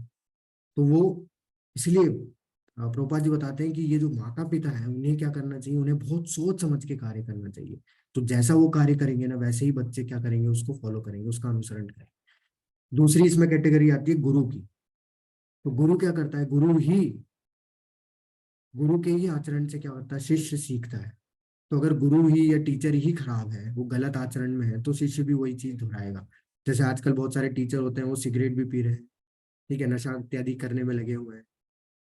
तो वो इसलिए प्रभुपाद जी बताते हैं कि ये जो माता पिता है उन्हें क्या करना चाहिए, उन्हें बहुत सोच समझ के कार्य करना चाहिए। तो जैसा वो कार्य करेंगे ना, वैसे ही बच्चे क्या करेंगे, उसको फॉलो करेंगे, उसका अनुसरण करेंगे। दूसरी इसमें कैटेगरी आती है गुरु की। तो गुरु क्या करता है, गुरु के ही आचरण से क्या होता है, शिष्य सीखता है। तो अगर गुरु ही या टीचर ही खराब है, वो गलत आचरण में है, तो शिष्य भी वही चीज दोहराएगा। जैसे आजकल बहुत सारे टीचर होते हैं वो सिगरेट भी पी रहे हैं, ठीक है, नशा इत्यादि करने में लगे हुए हैं।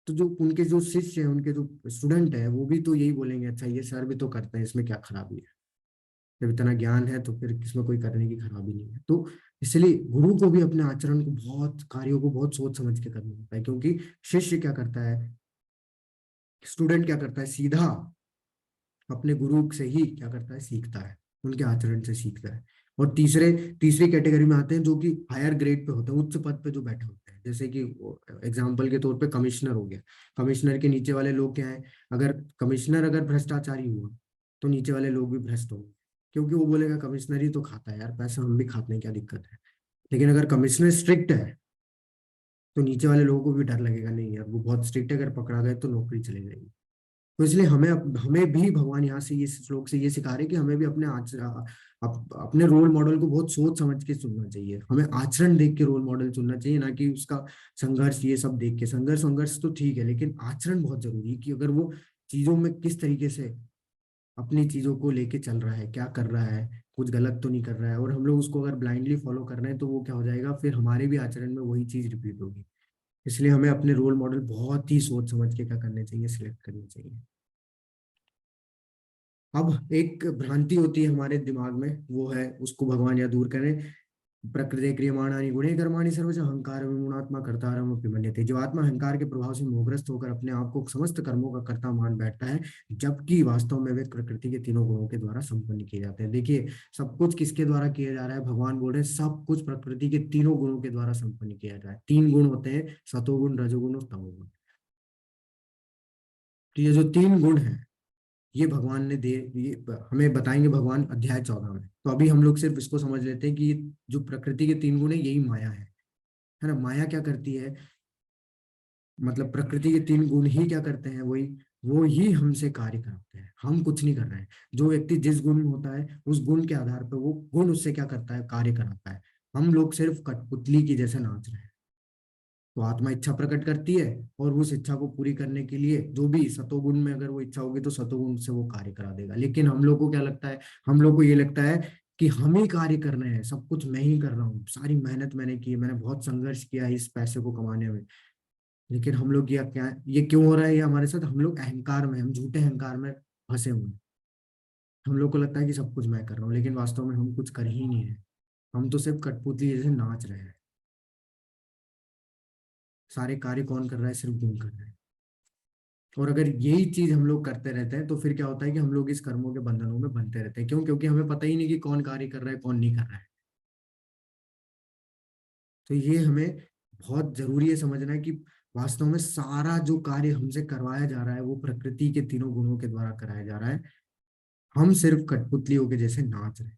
तो जो उनके जो शिष्य हैं, उनके जो स्टूडेंट है, वो भी तो यही बोलेंगे, अच्छा ये सर भी तो करते हैं, इसमें क्या खराबी है, जब इतना ज्ञान है तो फिर इसमें कोई करने की खराबी नहीं है। तो इसलिए गुरु को भी अपने आचरण को कार्यों को बहुत सोच समझ के करना होता है, क्योंकि शिष्य क्या करता है, स्टूडेंट क्या करता है, सीधा अपने गुरु से ही क्या करता है, सीखता है, उनके आचरण से सीखता है। और तीसरी कैटेगरी में आते हैं जो कि हायर ग्रेड पे होते हैं, उच्च पद पे जो बैठे होते हैं। जैसे कि एग्जाम्पल के तौर पे कमिश्नर हो गया। कमिश्नर के नीचे वाले लोग क्या है, अगर कमिश्नर अगर भ्रष्टाचारी हुआ तो नीचे वाले लोग भी भ्रष्ट होंगे, क्योंकि वो बोलेगा कमिश्नर ही तो खाता है यार, पैसा हम भी खाते हैं, क्या दिक्कत है। लेकिन अगर कमिश्नर स्ट्रिक्ट है तो नीचे वाले लोगों को भी डर लगेगा, नहीं यार वो बहुत स्ट्रिक्ट है, अगर पकड़ा गए तो नौकरी चली जाएगी। तो इसलिए हमें भी भगवान यहाँ से ये श्लोक से ये सिखा रहे कि हमें भी अपने रोल मॉडल को बहुत सोच समझ के चुनना चाहिए। हमें आचरण देख के रोल मॉडल चुनना चाहिए, ना कि उसका संघर्ष ये सब देख के। संघर्ष तो ठीक है, लेकिन आचरण बहुत जरूरी है कि अगर वो चीजों में किस तरीके से अपनी चीजों को लेके चल रहा है, क्या कर रहा है, कुछ गलत तो नहीं कर रहा है। और हम लोग उसको अगर ब्लाइंडली फॉलो कर रहे हैं तो वो क्या हो जाएगा, फिर हमारे भी आचरण में वही चीज रिपीट होगी। इसलिए हमें अपने रोल मॉडल बहुत ही सोच समझ के क्या करने चाहिए, सिलेक्ट करने चाहिए। अब एक भ्रांति होती है हमारे दिमाग में, वो है, उसको भगवान या दूर करें। प्रकृति क्रियमाणानि गुणे कर्माणि सर्वश अहंकार विमूढ़ात्मा कर्तारम अपि मन्यते। जो आत्मा अहंकार के प्रभाव से मोहग्रस्त होकर अपने आप को समस्त कर्मों का कर्ता मान बैठता है, जबकि वास्तव में वे प्रकृति के तीनों गुणों के द्वारा संपन्न किए जाते हैं। देखिए, सब कुछ किसके द्वारा किया जा रहा है, भगवान बोल रहे हैं सब कुछ प्रकृति के तीनों गुणों के द्वारा संपन्न किया जा रहा है। 3 गुण होते हैं, सतोगुण, रजोगुण और तमोगुण। तो ये जो 3 गुण है, ये भगवान ने ये हमें बताएंगे भगवान अध्याय 14 में। तो अभी हम लोग सिर्फ इसको समझ लेते हैं कि ये जो प्रकृति के 3 गुण है यही माया है। है ना। माया क्या करती है, मतलब प्रकृति के 3 गुण ही क्या करते हैं, वही वो ही हमसे कार्य कराते हैं, हम कुछ नहीं कर रहे हैं। जो व्यक्ति जिस गुण में होता है उस गुण के आधार पर वो गुण उससे क्या करता है, कार्य कराता है। हम लोग सिर्फ कठपुतली की जैसे नाच रहे हैं। तो आत्मा इच्छा प्रकट करती है और उस इच्छा को पूरी करने के लिए जो भी सतोगुण में अगर वो इच्छा होगी तो सतोगुण से वो कार्य करा देगा। लेकिन हम लोग को क्या लगता है, हम लोग को ये लगता है कि हम ही कार्य करने हैं, सब कुछ मैं ही कर रहा हूँ, सारी मेहनत मैंने की, मैंने बहुत संघर्ष किया है इस पैसे को कमाने में। लेकिन हम लोग ये क्यों हो रहा है, ये हमारे साथ, हम लोग अहंकार में, हम झूठे अहंकार में फंसे हुए हैं। हम लोग को लगता है कि सब कुछ मैं कर रहा हूँ, लेकिन वास्तव में हम कुछ कर ही नहीं रहे। हम तो सिर्फ कठपुतली जैसे नाच रहे हैं। सारे कार्य कौन कर रहा है, सिर्फ गुण कर रहे हैं। और अगर यही चीज हम लोग करते रहते हैं तो फिर क्या होता है कि हम लोग इस कर्मों के बंधनों में बनते रहते हैं। क्यों? क्योंकि हमें पता ही नहीं कि कौन कार्य कर रहा है, कौन नहीं कर रहा है। तो ये हमें बहुत जरूरी है समझना है कि वास्तव में सारा जो कार्य हमसे करवाया जा रहा है वो प्रकृति के 3 गुणों के द्वारा कराया जा रहा है। हम सिर्फ कठपुतलियों के जैसे नाच रहे हैं।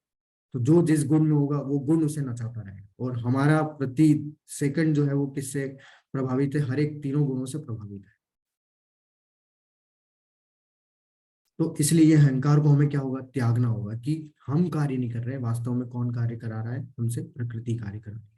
तो जो जिस गुण में होगा वो गुण उसे नचाता रहेगा, और हमारा प्रति सेकंड जो है वो किससे प्रभावित है, हर एक 3 गुणों से प्रभावित है। तो इसलिए ये अहंकार को हमें क्या होगा, त्यागना होगा कि हम कार्य नहीं कर रहे हैं, वास्तव में कौन कार्य करा रहा है, हमसे प्रकृति कार्य कर रही है।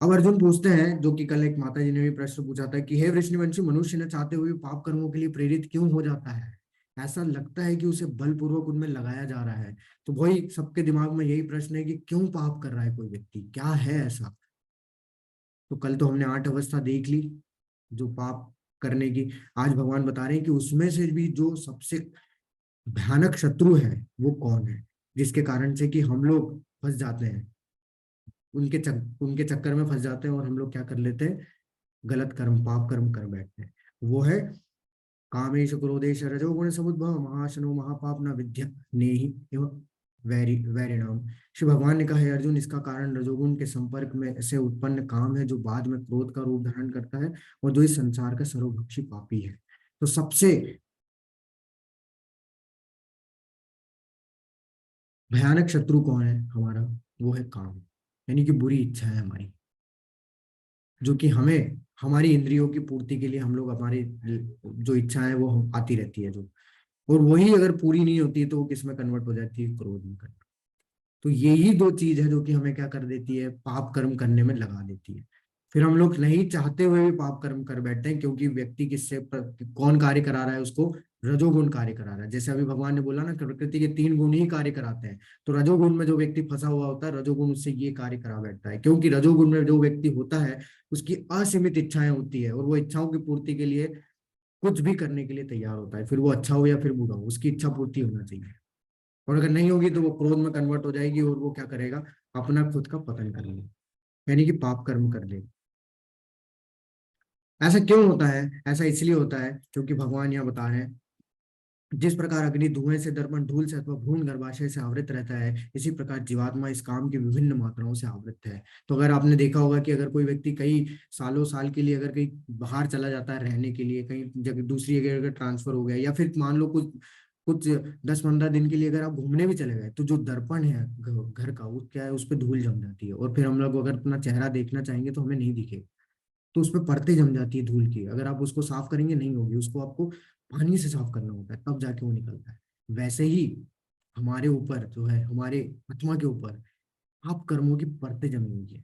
अब अर्जुन पूछते हैं, जो कि कल एक माता जी ने भी प्रश्न पूछा था कि हे वृष्णिवंशी, मनुष्य न चाहते हुए पाप कर्मों के लिए प्रेरित क्यों हो जाता है? ऐसा लगता है कि उसे बलपूर्वक उनमें लगाया जा रहा है। तो वही सबके दिमाग में यही प्रश्न है कि क्यों पाप कर रहा है कोई व्यक्ति, क्या है ऐसा? तो कल तो हमने 8 अवस्था देख ली जो पाप करने की। आज भगवान बता रहे हैं कि उसमें से भी जो सबसे भयानक शत्रु है वो कौन है, जिसके कारण से कि हम लोग फंस जाते हैं, उनके चक्कर में फंस जाते हैं, और हम लोग क्या कर लेते हैं, गलत कर्म, पाप कर्म कर बैठते हैं। वो है कामेश क्रोधेश रजोगुण समुद्भव महाशनो महापाप न विद्या नेहि एवं वैरिणाम। श्री भगवान ने कहा है अर्जुन, इसका कारण रजोगुण के संपर्क में से उत्पन्न काम है, जो बाद में क्रोध का रूप धारण करता है और जो इस संसार का सर्वभक्षी पापी है। तो सबसे भयानक शत्रु कौन है हमारा? वो है काम, यानी कि बुरी इच्छा है हमारी, जो कि हमें हमारी इंद्रियों की पूर्ति के लिए हम लोग, हमारी जो इच्छा है वो आती रहती है जो, और वही अगर पूरी नहीं होती है तो वो किस में कन्वर्ट हो जाती है, क्रोध में कन्वर्ट। तो यही 2 चीज है जो कि हमें क्या कर देती है, पाप कर्म करने में लगा देती है। फिर हम लोग नहीं चाहते हुए भी पाप कर्म कर बैठते हैं, क्योंकि व्यक्ति कौन कार्य करा रहा है उसको, रजोगुण कार्य करा रहा है। जैसे अभी भगवान ने बोला ना, प्रकृति के 3 गुण ही कार्य कराते हैं। तो रजोगुण में जो व्यक्ति फंसा हुआ होता है, रजोगुण उससे ये कार्य करा बैठता है, क्योंकि रजोगुण में जो व्यक्ति होता है उसकी असीमित इच्छाएं होती है, और वो इच्छाओं की पूर्ति के लिए कुछ भी करने के लिए तैयार होता है। फिर वो अच्छा हो या फिर बुरा हो, उसकी इच्छा पूर्ति होना चाहिए। और अगर नहीं होगी तो वो क्रोध में कन्वर्ट हो जाएगी, और वो क्या करेगा, अपना खुद का पतन कर लेगा, यानी कि पाप कर्म कर लेगा। ऐसा क्यों होता है? ऐसा इसलिए होता है क्योंकि भगवान यहाँ बता रहे हैं, जिस प्रकार अग्नि धुएं से, दर्पण धूल से अथवा भ्रूण गर्भाशय से आवृत रहता है, इसी प्रकार जीवात्मा इस काम की विभिन्न मात्राओं से आवृत है। तो अगर आपने देखा होगा कि अगर कोई व्यक्ति कई सालों साल के लिए अगर कहीं बाहर चला जाता है रहने के लिए, कहीं जगह दूसरी जगह अगर ट्रांसफर हो गया, या फिर मान लो कुछ कुछ 10-15 दिन के लिए अगर आप घूमने भी चले गए, तो जो दर्पण है घर का, वो क्या है, उस पर धूल जम जाती है, और फिर हम लोग अगर अपना चेहरा देखना चाहेंगे तो हमें नहीं दिखेगा। तो उसमें परतें जम जाती है धूल की, अगर आप उसको साफ करेंगे नहीं होगी, उसको आपको पानी से साफ करना होता है, तब जाके वो निकलता है। वैसे ही हमारे ऊपर जो है, हमारे आत्मा के ऊपर पाप कर्मों की परतें जमी हुई है,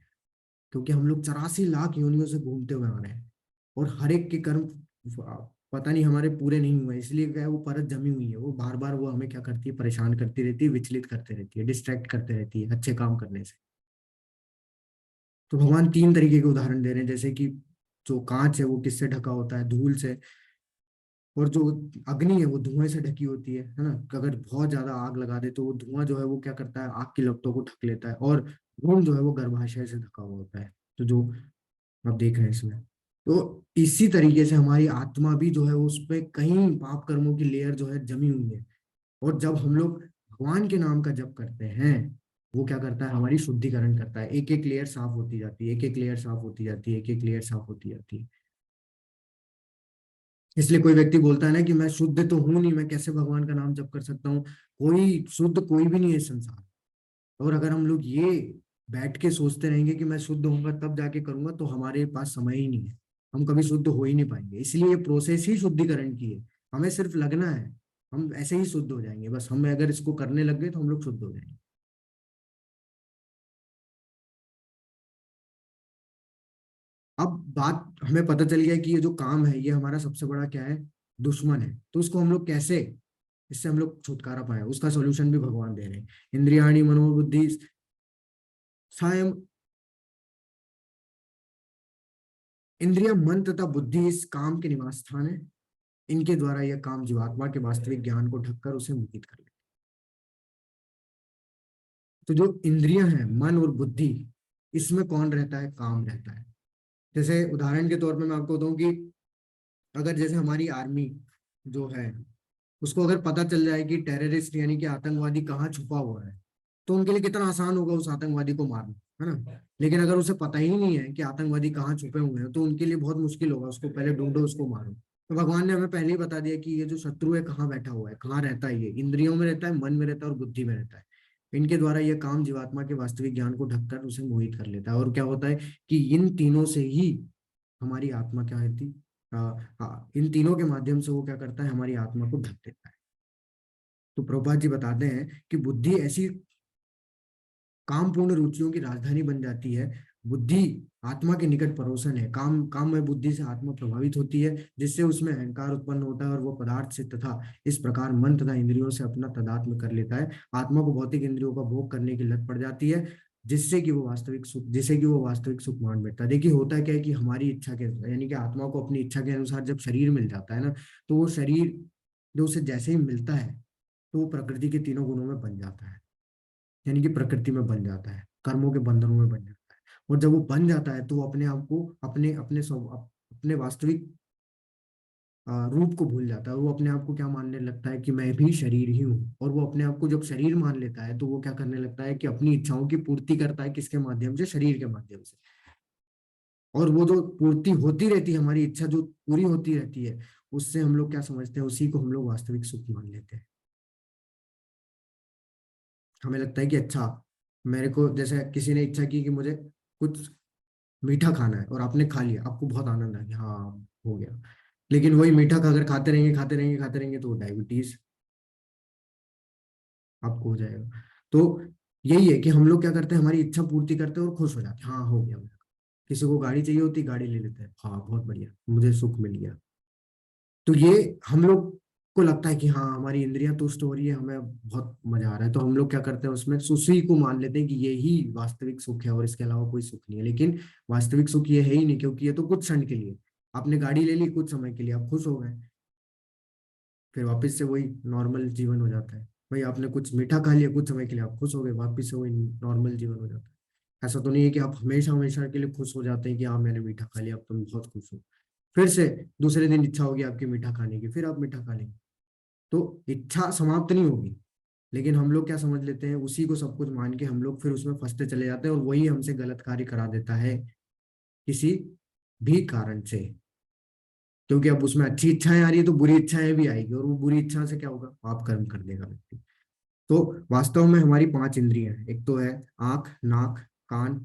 क्योंकि हम लोग 84 लाख योनियों से घूमते हुए आ रहे हैं, और हर एक के कर्म पता नहीं हमारे पूरे नहीं हुए, इसलिए क्या है, वो परत जमी हुई है, वो बार बार वो हमें क्या करती है, परेशान करती रहती है, विचलित करते रहती है, डिस्ट्रैक्ट करते रहती है अच्छे काम करने से। तो भगवान 3 तरीके के उदाहरण दे रहे हैं, जैसे कि जो कांच है वो किससे ढका होता है, धूल से, और जो अग्नि है वो धुएं से ढकी होती है ना। अगर बहुत ज्यादा आग लगा दे तो वो धुआं जो है वो क्या करता है, आग की लपटों को ढक लेता है, और भ्रूण जो है वो गर्भाशय से ढका हुआ होता है, तो जो आप देख रहे हैं इसमें। तो इसी तरीके से हमारी आत्मा भी जो है उस पे कहीं पाप कर्मों की लेयर जो है जमी हुई है, और जब हम लोग भगवान के नाम का जप करते हैं, वो क्या करता है, हमारी शुद्धिकरण करता है, एक एक लेयर साफ होती जाती है, एक एक लेयर साफ होती जाती है, एक एक लेयर साफ होती जाती है। इसलिए कोई व्यक्ति बोलता है ना कि मैं शुद्ध तो हूं नहीं, मैं कैसे भगवान का नाम जप कर सकता हूँ, कोई शुद्ध कोई भी नहीं है इस संसार। और अगर हम लोग ये बैठ के सोचते रहेंगे कि मैं शुद्ध होऊंगा तब जाके करूंगा, तो हमारे पास समय ही नहीं है, हम कभी शुद्ध हो ही नहीं पाएंगे। इसलिए ये प्रोसेस ही शुद्धिकरण की है, हमें सिर्फ लगना है, हम ऐसे ही शुद्ध हो जाएंगे। बस हम अगर इसको करने लग गए तो हम लोग शुद्ध हो जाएंगे। अब बात हमें पता चल गया कि ये जो काम है ये हमारा सबसे बड़ा क्या है, दुश्मन है। तो इसको हम लोग कैसे, इससे हम लोग छुटकारा पाए, उसका सॉल्यूशन भी भगवान दे रहे हैं। इंद्रियाणी मनोबुद्धि सायं, इंद्रिय मन तथा बुद्धि इस काम के निवास स्थान है। इनके द्वारा यह काम जीवात्मा के वास्तविक ज्ञान को ढककर उसे मोहित कर लेता है। तो जो इंद्रियां हैं, मन और बुद्धि, इसमें कौन रहता है, काम रहता है। जैसे उदाहरण के तौर पे मैं आपको बताऊं कि अगर जैसे हमारी आर्मी जो है, उसको अगर पता चल जाए कि टेररिस्ट यानी कि आतंकवादी कहाँ छुपा हुआ है, तो उनके लिए कितना आसान होगा उस आतंकवादी को मारना, है ना। लेकिन अगर उसे पता ही नहीं है कि आतंकवादी कहाँ छुपे हुए हैं, तो उनके लिए बहुत मुश्किल होगा, उसको पहले ढूंढो, उसको मारो। तो भगवान ने हमें पहले ही बता दिया कि ये जो शत्रु है कहाँ बैठा हुआ है, कहाँ रहता है, ये इंद्रियों में रहता है, मन में रहता है और बुद्धि में रहता है। इनके द्वारा यह काम जीवात्मा के वास्तविक ज्ञान को ढककर उसे मोहित कर लेता है। और क्या होता है कि इन तीनों से ही हमारी आत्मा क्या होती, इन तीनों के माध्यम से वो क्या करता है, हमारी आत्मा को ढक देता है। तो प्रभुपाद जी बताते हैं कि बुद्धि ऐसी कामपूर्ण रुचियों की राजधानी बन जाती है। बुद्धि आत्मा के निकट परोसन है, काम में बुद्धि से आत्मा प्रभावित होती है, जिससे उसमें अहंकार उत्पन्न होता है और वो पदार्थ से तथा इस प्रकार मन तथा इंद्रियों से अपना तदात्म्य कर लेता है। आत्मा को भौतिक इंद्रियों का भोग करने की लत पड़ जाती है, जिससे कि वो वास्तविक सुख मान बैठता है। देखिए होता क्या है कि हमारी इच्छा के यानी कि आत्मा को अपनी इच्छा के अनुसार जब शरीर मिल जाता है ना, तो वो शरीर जो उसे जैसे ही मिलता है, तो वो प्रकृति के तीनों गुणों में बन जाता है, यानी कि प्रकृति में बन जाता है, कर्मों के बंधनों में बन जाता है। और जब वो बन जाता है तो वो अपने आप को अपने वास्तविक रूप को भूल जाता है। वो अपने आप को क्या मानने लगता है कि मैं भी शरीर ही हूँ। और वो अपने आप को जब शरीर मान लेता है तो वो क्या करने लगता है कि अपनी इच्छाओं की पूर्ति करता है, किसके माध्यम से, शरीर के माध्यम से। और वो जो पूर्ति होती रहती है, हमारी इच्छा जो पूरी होती रहती है, उससे हम लोग क्या समझते हैं, उसी को हम लोग वास्तविक सुख मान लेते हैं। हमें लगता है कि अच्छा, मेरे को जैसे किसी ने इच्छा की कि मुझे कुछ मीठा खाना है और आपने खा लिया, आपको बहुत आनंद आ गया, हाँ हो गया। लेकिन वही मीठा का अगर खाते रहेंगे खाते रहेंगे खाते रहेंगे तो डायबिटीज आपको हो जाएगा। तो यही है कि हम लोग क्या करते हैं, हमारी इच्छा पूर्ति करते हैं और खुश हो जाते हैं, हाँ हो गया मेरा। किसी को गाड़ी चाहिए होती, गाड़ी ले लेते हैं, हाँ बहुत बढ़िया, मुझे सुख मिल गया। तो ये हम लोग को लगता है कि हाँ हमारी इंद्रियां तुष्ट हो रही है, हमें बहुत मजा आ रहा है, तो हम लोग क्या करते हैं, उसमें उसी को मान लेते हैं कि ये ही वास्तविक सुख है और इसके अलावा कोई सुख नहीं है। लेकिन वास्तविक सुख ये है ही नहीं, क्योंकि ये तो कुछ क्षण के लिए, आपने गाड़ी ले ली, कुछ समय के लिए आप खुश हो गए, फिर वापस से वही नॉर्मल जीवन हो जाता है। भाई आपने कुछ मीठा खा लिया, कुछ समय के लिए आप खुश हो गए, वापस से वही नॉर्मल जीवन हो जाता है। ऐसा तो नहीं है कि आप हमेशा हमेशा के लिए खुश हो जाते हैं कि हाँ मैंने मीठा खा लिया, अब तुम बहुत खुश हो, फिर से दूसरे दिन इच्छा होगी आपकी मीठा खाने की, फिर आप मीठा खा लेंगे। तो इच्छा समाप्त नहीं होगी। लेकिन हम लोग क्या समझ लेते हैं, उसी को सब कुछ मान के हम लोग फिर उसमें फंसते चले जाते हैं, और वही हमसे गलत कार्य करा देता है किसी भी कारण से। क्योंकि अब उसमें अच्छी इच्छाएं आ रही है तो बुरी इच्छाएं भी आएगी, और वो बुरी इच्छा से क्या होगा, पाप कर्म कर देगा व्यक्ति। तो वास्तव में हमारी 5 इंद्रियां हैं, एक तो है आंख, नाक, कान,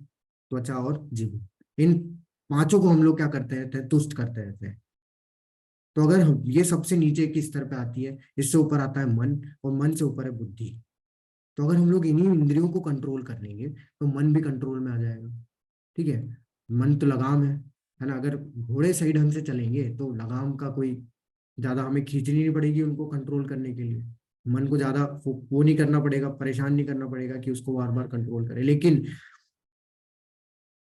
त्वचा और जीभ। इन पांचों को हम लोग क्या करते रहते हैं, तुष्ट करते रहते हैं। तो अगर हम ये सबसे नीचे के स्तर पे आती है, इससे ऊपर आता है मन, और मन से ऊपर है बुद्धि। तो अगर हम लोग इन्हीं इंद्रियों को कंट्रोल कर लेंगे तो मन भी कंट्रोल में आ जाएगा। ठीक है, मन तो लगाम है ना। अगर घोड़े सही ढंग से चलेंगे तो लगाम का कोई ज्यादा हमें खींचनी नहीं पड़ेगी उनको कंट्रोल करने के लिए। मन को ज्यादा वो नहीं करना पड़ेगा, परेशान नहीं करना पड़ेगा कि उसको बार बार कंट्रोल करे। लेकिन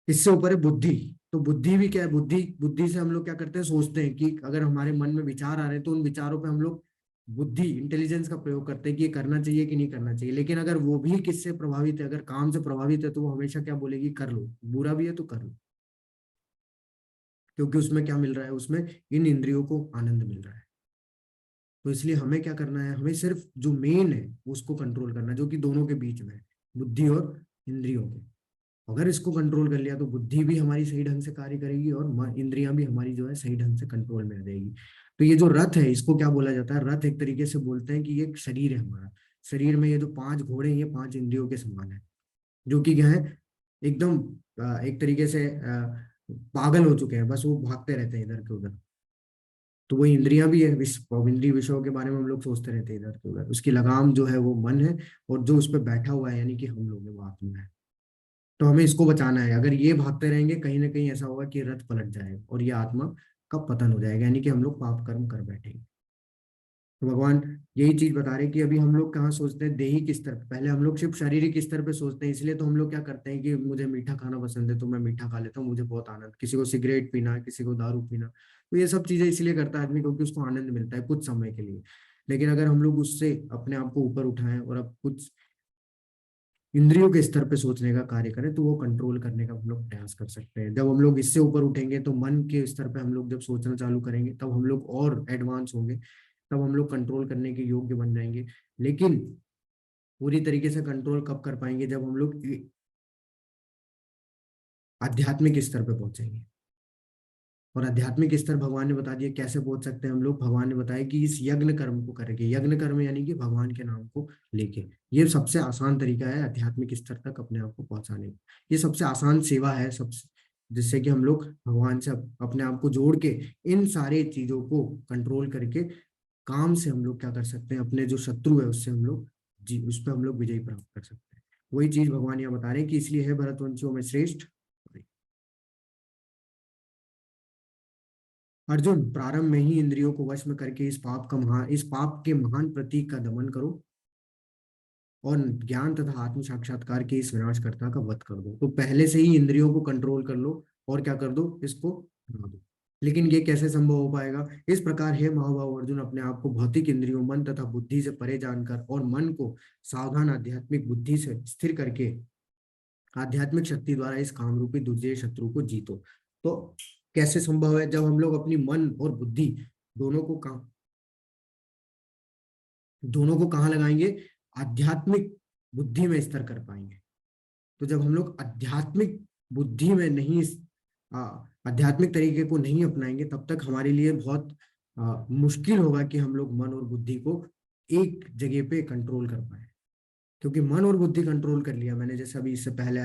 इससे ऊपर है बुद्धि। तो बुद्धि भी क्या है, बुद्धि बुद्धि से हम लोग क्या करते हैं, सोचते हैं कि अगर हमारे मन में विचार आ रहे हैं तो उन विचारों पे हम लोग बुद्धि इंटेलिजेंस का प्रयोग करते हैं कि ये करना चाहिए कि नहीं करना चाहिए। लेकिन अगर वो भी किससे प्रभावित है, अगर काम से प्रभावित है, तो वो हमेशा क्या बोलेगी, कर लो, बुरा भी है तो कर लो। क्योंकि उसमें क्या मिल रहा है, उसमें इन इंद्रियों को आनंद मिल रहा है। तो इसलिए हमें क्या करना है, हमें सिर्फ जो मेन है उसको कंट्रोल करना है, जो कि दोनों के बीच में है, बुद्धि और इंद्रियों के। अगर इसको कंट्रोल कर लिया तो बुद्धि भी हमारी सही ढंग से कार्य करेगी और इंद्रियां भी हमारी जो है सही ढंग से कंट्रोल में आ जाएगी। तो ये जो रथ है, इसको क्या बोला जाता है, रथ एक तरीके से बोलते हैं कि ये एक शरीर है हमारा। शरीर में ये जो 5 घोड़े हैं, ये 5 इंद्रियों के समान है, जो कि क्या है, एकदम एक तरीके से पागल हो चुके हैं, बस वो भागते रहते हैं इधर के उधर। तो वो इंद्रियां भी है, इंद्रिय विषयों के बारे में हम लोग सोचते रहते हैं इधर के उधर। उसकी लगाम जो है वो मन है, और जो उस पर बैठा हुआ है यानी कि हम लोग हैं वो आत्मा है। तो हमें इसको बचाना है। अगर ये भागते रहेंगे कहीं ना कहीं ऐसा होगा कि रथ पलट जाएगा और ये आत्मा का पतन हो जाएगा, यानी कि हम लोग पाप कर्म कर बैठेंगे। तो भगवान यही चीज बता रहे हैं कि अभी हम लोग कहाँ सोचते हैं दैहिक स्तर पे, पहले हम लोग सिर्फ शारीरिक स्तर पे सोचते हैं। इसलिए तो हम लोग क्या करते हैं कि मुझे मीठा खाना पसंद है तो मैं मीठा खा लेता हूँ, मुझे बहुत आनंद, किसी को सिगरेट पीना, किसी को दारू पीना, तो ये सब चीजें इसलिए करता है आदमी क्योंकि उसको आनंद मिलता है कुछ समय के लिए। लेकिन अगर हम लोग उससे अपने आप को ऊपर उठाएं और अब कुछ इंद्रियों के स्तर पे सोचने का कार्य करें, तो वो कंट्रोल करने का हम लोग प्रयास कर सकते हैं। जब हम लोग इससे ऊपर उठेंगे तो मन के स्तर पे हम लोग जब सोचना चालू करेंगे तब हम लोग और एडवांस होंगे, तब हम लोग कंट्रोल करने के योग्य बन जाएंगे। लेकिन पूरी तरीके से कंट्रोल कब कर पाएंगे, जब हम लोग आध्यात्मिक स्तर पे पहुंचेंगे। और आध्यात्मिक स्तर भगवान ने बता दिया कैसे पहुंच सकते हैं हम लोग। भगवान ने बताया कि इस यज्ञ कर्म को करेंगे, यज्ञ कर्म यानी कि भगवान के नाम को लेके। ये सबसे आसान तरीका है आध्यात्मिक स्तर तक अपने आप को पहुंचाने का। ये सबसे आसान सेवा है सबसे, जिससे कि हम लोग भगवान से अपने आप को जोड़ के इन सारे चीजों को कंट्रोल करके काम से हम लोग क्या कर सकते हैं, अपने जो शत्रु है उससे हम लोग जी उस पर हम लोग विजय प्राप्त कर सकते हैं। वही चीज भगवान यहाँ बता रहे हैं कि इसलिए है भरतवंशियों में श्रेष्ठ अर्जुन, प्रारंभ में ही इंद्रियों को वश में करके इस पाप के महान प्रतीक का दमन करो और ज्ञान तथा आत्म साक्षात्कार के इस विनाशकर्ता का वध कर दो। तो पहले से ही इंद्रियों को कंट्रोल कर लो और क्या कर दो, इसको हटा दो। लेकिन ये कैसे संभव हो पाएगा? इस प्रकार हे महाभाव अर्जुन, अपने आप को भौतिक इंद्रियों, मन तथा बुद्धि से परे जानकर और मन को सावधान आध्यात्मिक बुद्धि से स्थिर करके आध्यात्मिक शक्ति द्वारा इस कामरूपी दूसरे शत्रु को जीतो। तो कैसे संभव है? जब हम लोग अपनी मन और बुद्धि दोनों को काम दोनों को कहाँ लगाएंगे? आध्यात्मिक बुद्धि में स्तर कर पाएंगे। तो जब हम लोग आध्यात्मिक बुद्धि में नहीं आध्यात्मिक तरीके को नहीं अपनाएंगे, तब तक हमारे लिए बहुत मुश्किल होगा कि हम लोग मन और बुद्धि को एक जगह पे कंट्रोल कर पाए। क्योंकि मन और बुद्धि कंट्रोल कर लिया मैंने, जैसे अभी इससे पहले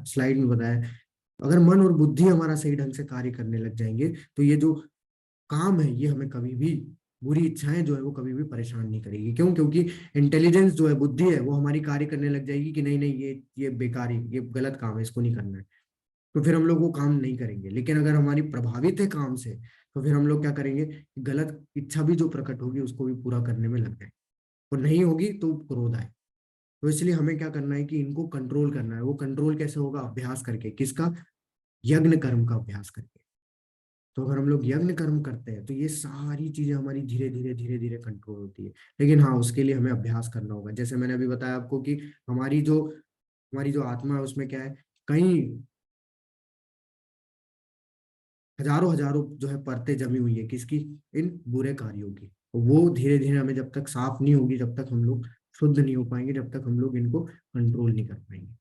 स्लाइड में बताया, अगर मन और बुद्धि हमारा सही ढंग से कार्य करने लग जाएंगे तो ये जो काम है ये हमें कभी भी, बुरी इच्छाएं जो है वो कभी भी परेशान नहीं करेगी। क्यों? क्योंकि इंटेलिजेंस जो है, बुद्धि है, वो हमारी कार्य करने लग जाएगी कि नहीं नहीं ये बेकार है, ये गलत काम है, इसको नहीं करना है। तो फिर हम लोग वो काम नहीं करेंगे। लेकिन अगर हमारी प्रभावित है काम से, तो फिर हम लोग क्या करेंगे, गलत इच्छा भी जो प्रकट होगी उसको भी पूरा करने में लग जाए, और नहीं होगी तो क्रोध आए। तो इसलिए हमें क्या करना है कि इनको कंट्रोल करना है। वो कंट्रोल कैसे होगा? अभ्यास करके। किसका? यज्ञ कर्म का अभ्यास करके। तो अगर हम लोग यज्ञ कर्म करते हैं तो ये सारी चीजें हमारी धीरे धीरे कंट्रोल होती है। लेकिन हाँ, उसके लिए हमें अभ्यास करना होगा। जैसे मैंने अभी बताया आपको कि हमारी जो आत्मा है उसमें क्या है, कई हजारों हजारों जो है परतें जमी हुई है। किसकी? इन बुरे कार्यों की। वो धीरे धीरे हमें जब तक साफ नहीं होगी, जब तक हम लोग शुद्ध नहीं हो पाएंगे, जब तक हम लोग इनको कंट्रोल नहीं कर पाएंगे।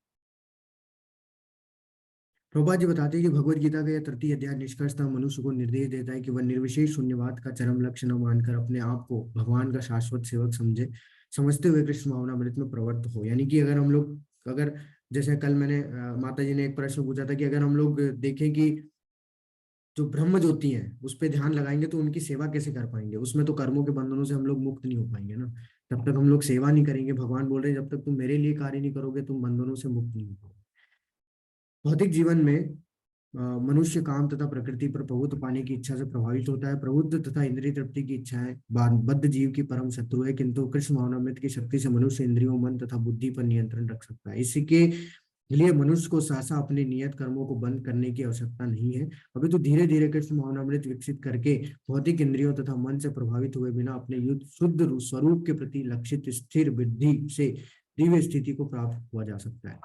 प्रभुपाद जी बताते हैं कि भगवत गीता का यह 33 अध्याय निष्कर्षतः मनुष्य को निर्देश देता है कि वह निर्विशेष शून्यवाद का चरम लक्ष्य न मानकर अपने आप को भगवान का शाश्वत सेवक समझते हुए कृष्ण भावनामृत में प्रवृत्त हो। यानी कि अगर जैसे कल मैंने माता जी ने एक प्रश्न पूछा था कि अगर हम लोग देखें कि जो ब्रह्म ज्योति है उस पर ध्यान लगाएंगे तो उनकी सेवा कैसे कर पाएंगे? उसमें तो कर्मों के बंधनों से हम लोग मुक्त नहीं हो पाएंगे ना। जब तक हम लोग सेवा नहीं करेंगे, भगवान बोल रहे हैं जब तक तुम मेरे लिए कार्य नहीं करोगे तुम बंधनों से मुक्त नहीं हो पाओगे। भौतिक जीवन में मनुष्य काम तथा प्रकृति पर प्रभुत्व पाने की इच्छा से प्रभावित होता है। प्रबुद्ध तथा इंद्रिय तृप्ति की इच्छाएं बद्ध जीव की परम शत्रु है, किंतु कृष्ण भावनामृत की शक्ति से मनुष्य इंद्रियों, मन तथा बुद्धि पर नियंत्रण रख सकता है। इसी के लिए मनुष्य को सहसा अपने नियत कर्मों को बंद करने की आवश्यकता नहीं है, अभी तो धीरे धीरे कृष्ण भावनामृत विकसित करके भौतिक इंद्रियों तथा मन से प्रभावित हुए बिना अपने युद्ध शुद्ध स्वरूप के प्रति लक्षित स्थिर बुद्धि से दिव्य स्थिति को प्राप्त हुआ जा सकता है।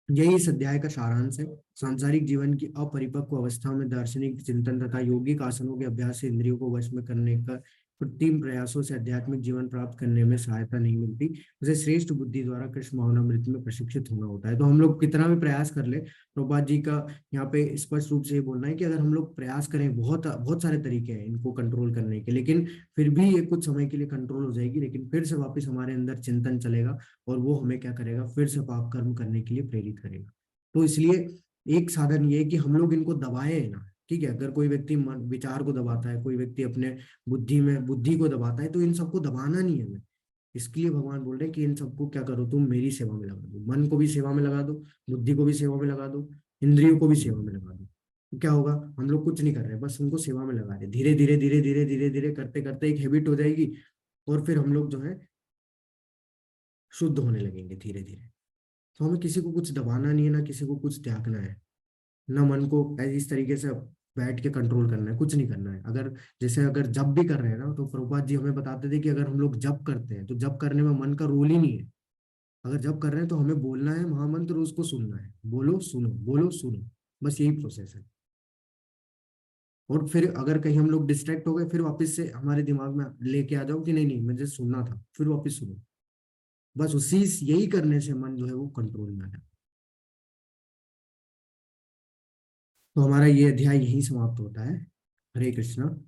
यही इस अध्याय का सारांश है। सांसारिक जीवन की अपरिपक्व अवस्था में दार्शनिक चिंतन तथा यौगिक आसनों के अभ्यास से इंद्रियों को वश में करने का कृत्रिम प्रयासों से आध्यात्मिक जीवन प्राप्त करने में सहायता नहीं मिलती। उसे श्रेष्ठ बुद्धि द्वारा कृष्ण भावनामृत में प्रशिक्षित होना होता है। तो हम लोग कितना भी प्रयास कर ले, प्रभुपाद जी का यहाँ पे स्पष्ट रूप से ये बोलना है कि अगर हम लोग प्रयास करें, बहुत बहुत सारे तरीके हैं इनको कंट्रोल करने के, लेकिन फिर भी ये कुछ समय के लिए कंट्रोल हो जाएगी, लेकिन फिर से वापस हमारे अंदर चिंतन चलेगा और वो हमें क्या करेगा, फिर से पाप कर्म करने के लिए प्रेरित करेगा। तो इसलिए एक साधन ये है कि हम लोग इनको दबाए ना, ठीक है। अगर कोई व्यक्ति मन विचार को दबाता है, कोई व्यक्ति अपने बुद्धि को दबाता है, तो इन सबको दबाना नहीं है हमें। इसके लिए भगवान बोल रहे हैं कि इन सबको क्या करो, तुम मेरी सेवा में लगा दो, मन को भी सेवा में लगा दो, बुद्धि को भी सेवा में लगा दो, इंद्रियों को भी सेवा में लगा दो। तो क्या होगा, हम लोग कुछ नहीं कर रहे, बस उनको सेवा में लगा रहे, धीरे धीरे धीरे धीरे धीरे धीरे करते करते एक हैबिट हो जाएगी, और फिर हम लोग जो है शुद्ध होने लगेंगे धीरे धीरे। तो हमें किसी को कुछ दबाना नहीं है, ना किसी को कुछ त्यागना है, ना मन को इस तरीके से बैठ के कंट्रोल करना है, कुछ नहीं करना है। अगर जप भी कर रहे हैं ना, तो प्रभुपाद जी हमें बताते थे कि अगर हम लोग जप करते हैं तो जप करने में मन का रोल ही नहीं है। अगर जप कर रहे हैं तो हमें बोलना है महामंत्र, उसको सुनना है, बोलो सुनो, बोलो सुनो, बस यही प्रोसेस है। और फिर अगर कहीं हम लोग डिस्ट्रैक्ट हो गए, फिर वापस से हमारे दिमाग में लेके आ जाओ कि नहीं नहीं मुझे सुनना था, फिर वापस सुनो। बस यही करने से मन जो है वो कंट्रोल में आ जाए। तो हमारा ये अध्याय यही समाप्त होता है। हरे कृष्णा।